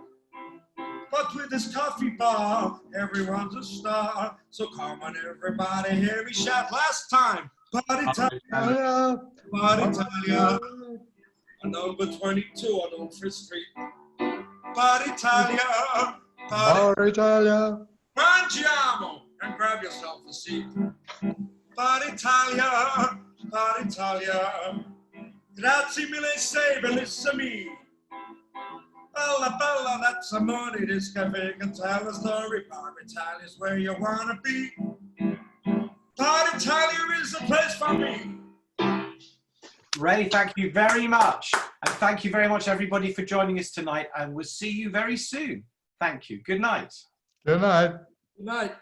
But with this coffee bar, everyone's a star. So come on, everybody, hear me shout last time. Bar Italia, Bar Italia. On number 22 on Old Fifth Street. Bar Italia, Bar Italia. Mangiamo and grab yourself a seat. Bar Italia, Bar Italia. Grazie mille, say, bellissimi. Bella, bella, that's amore. This cafe can tell a story. Bar Italia is where you wanna be. Bar Italia is the place for me. Ray, thank you very much. And thank you very much, everybody, for joining us tonight. And we'll see you very soon. Thank you. Good night. Good night. Good night.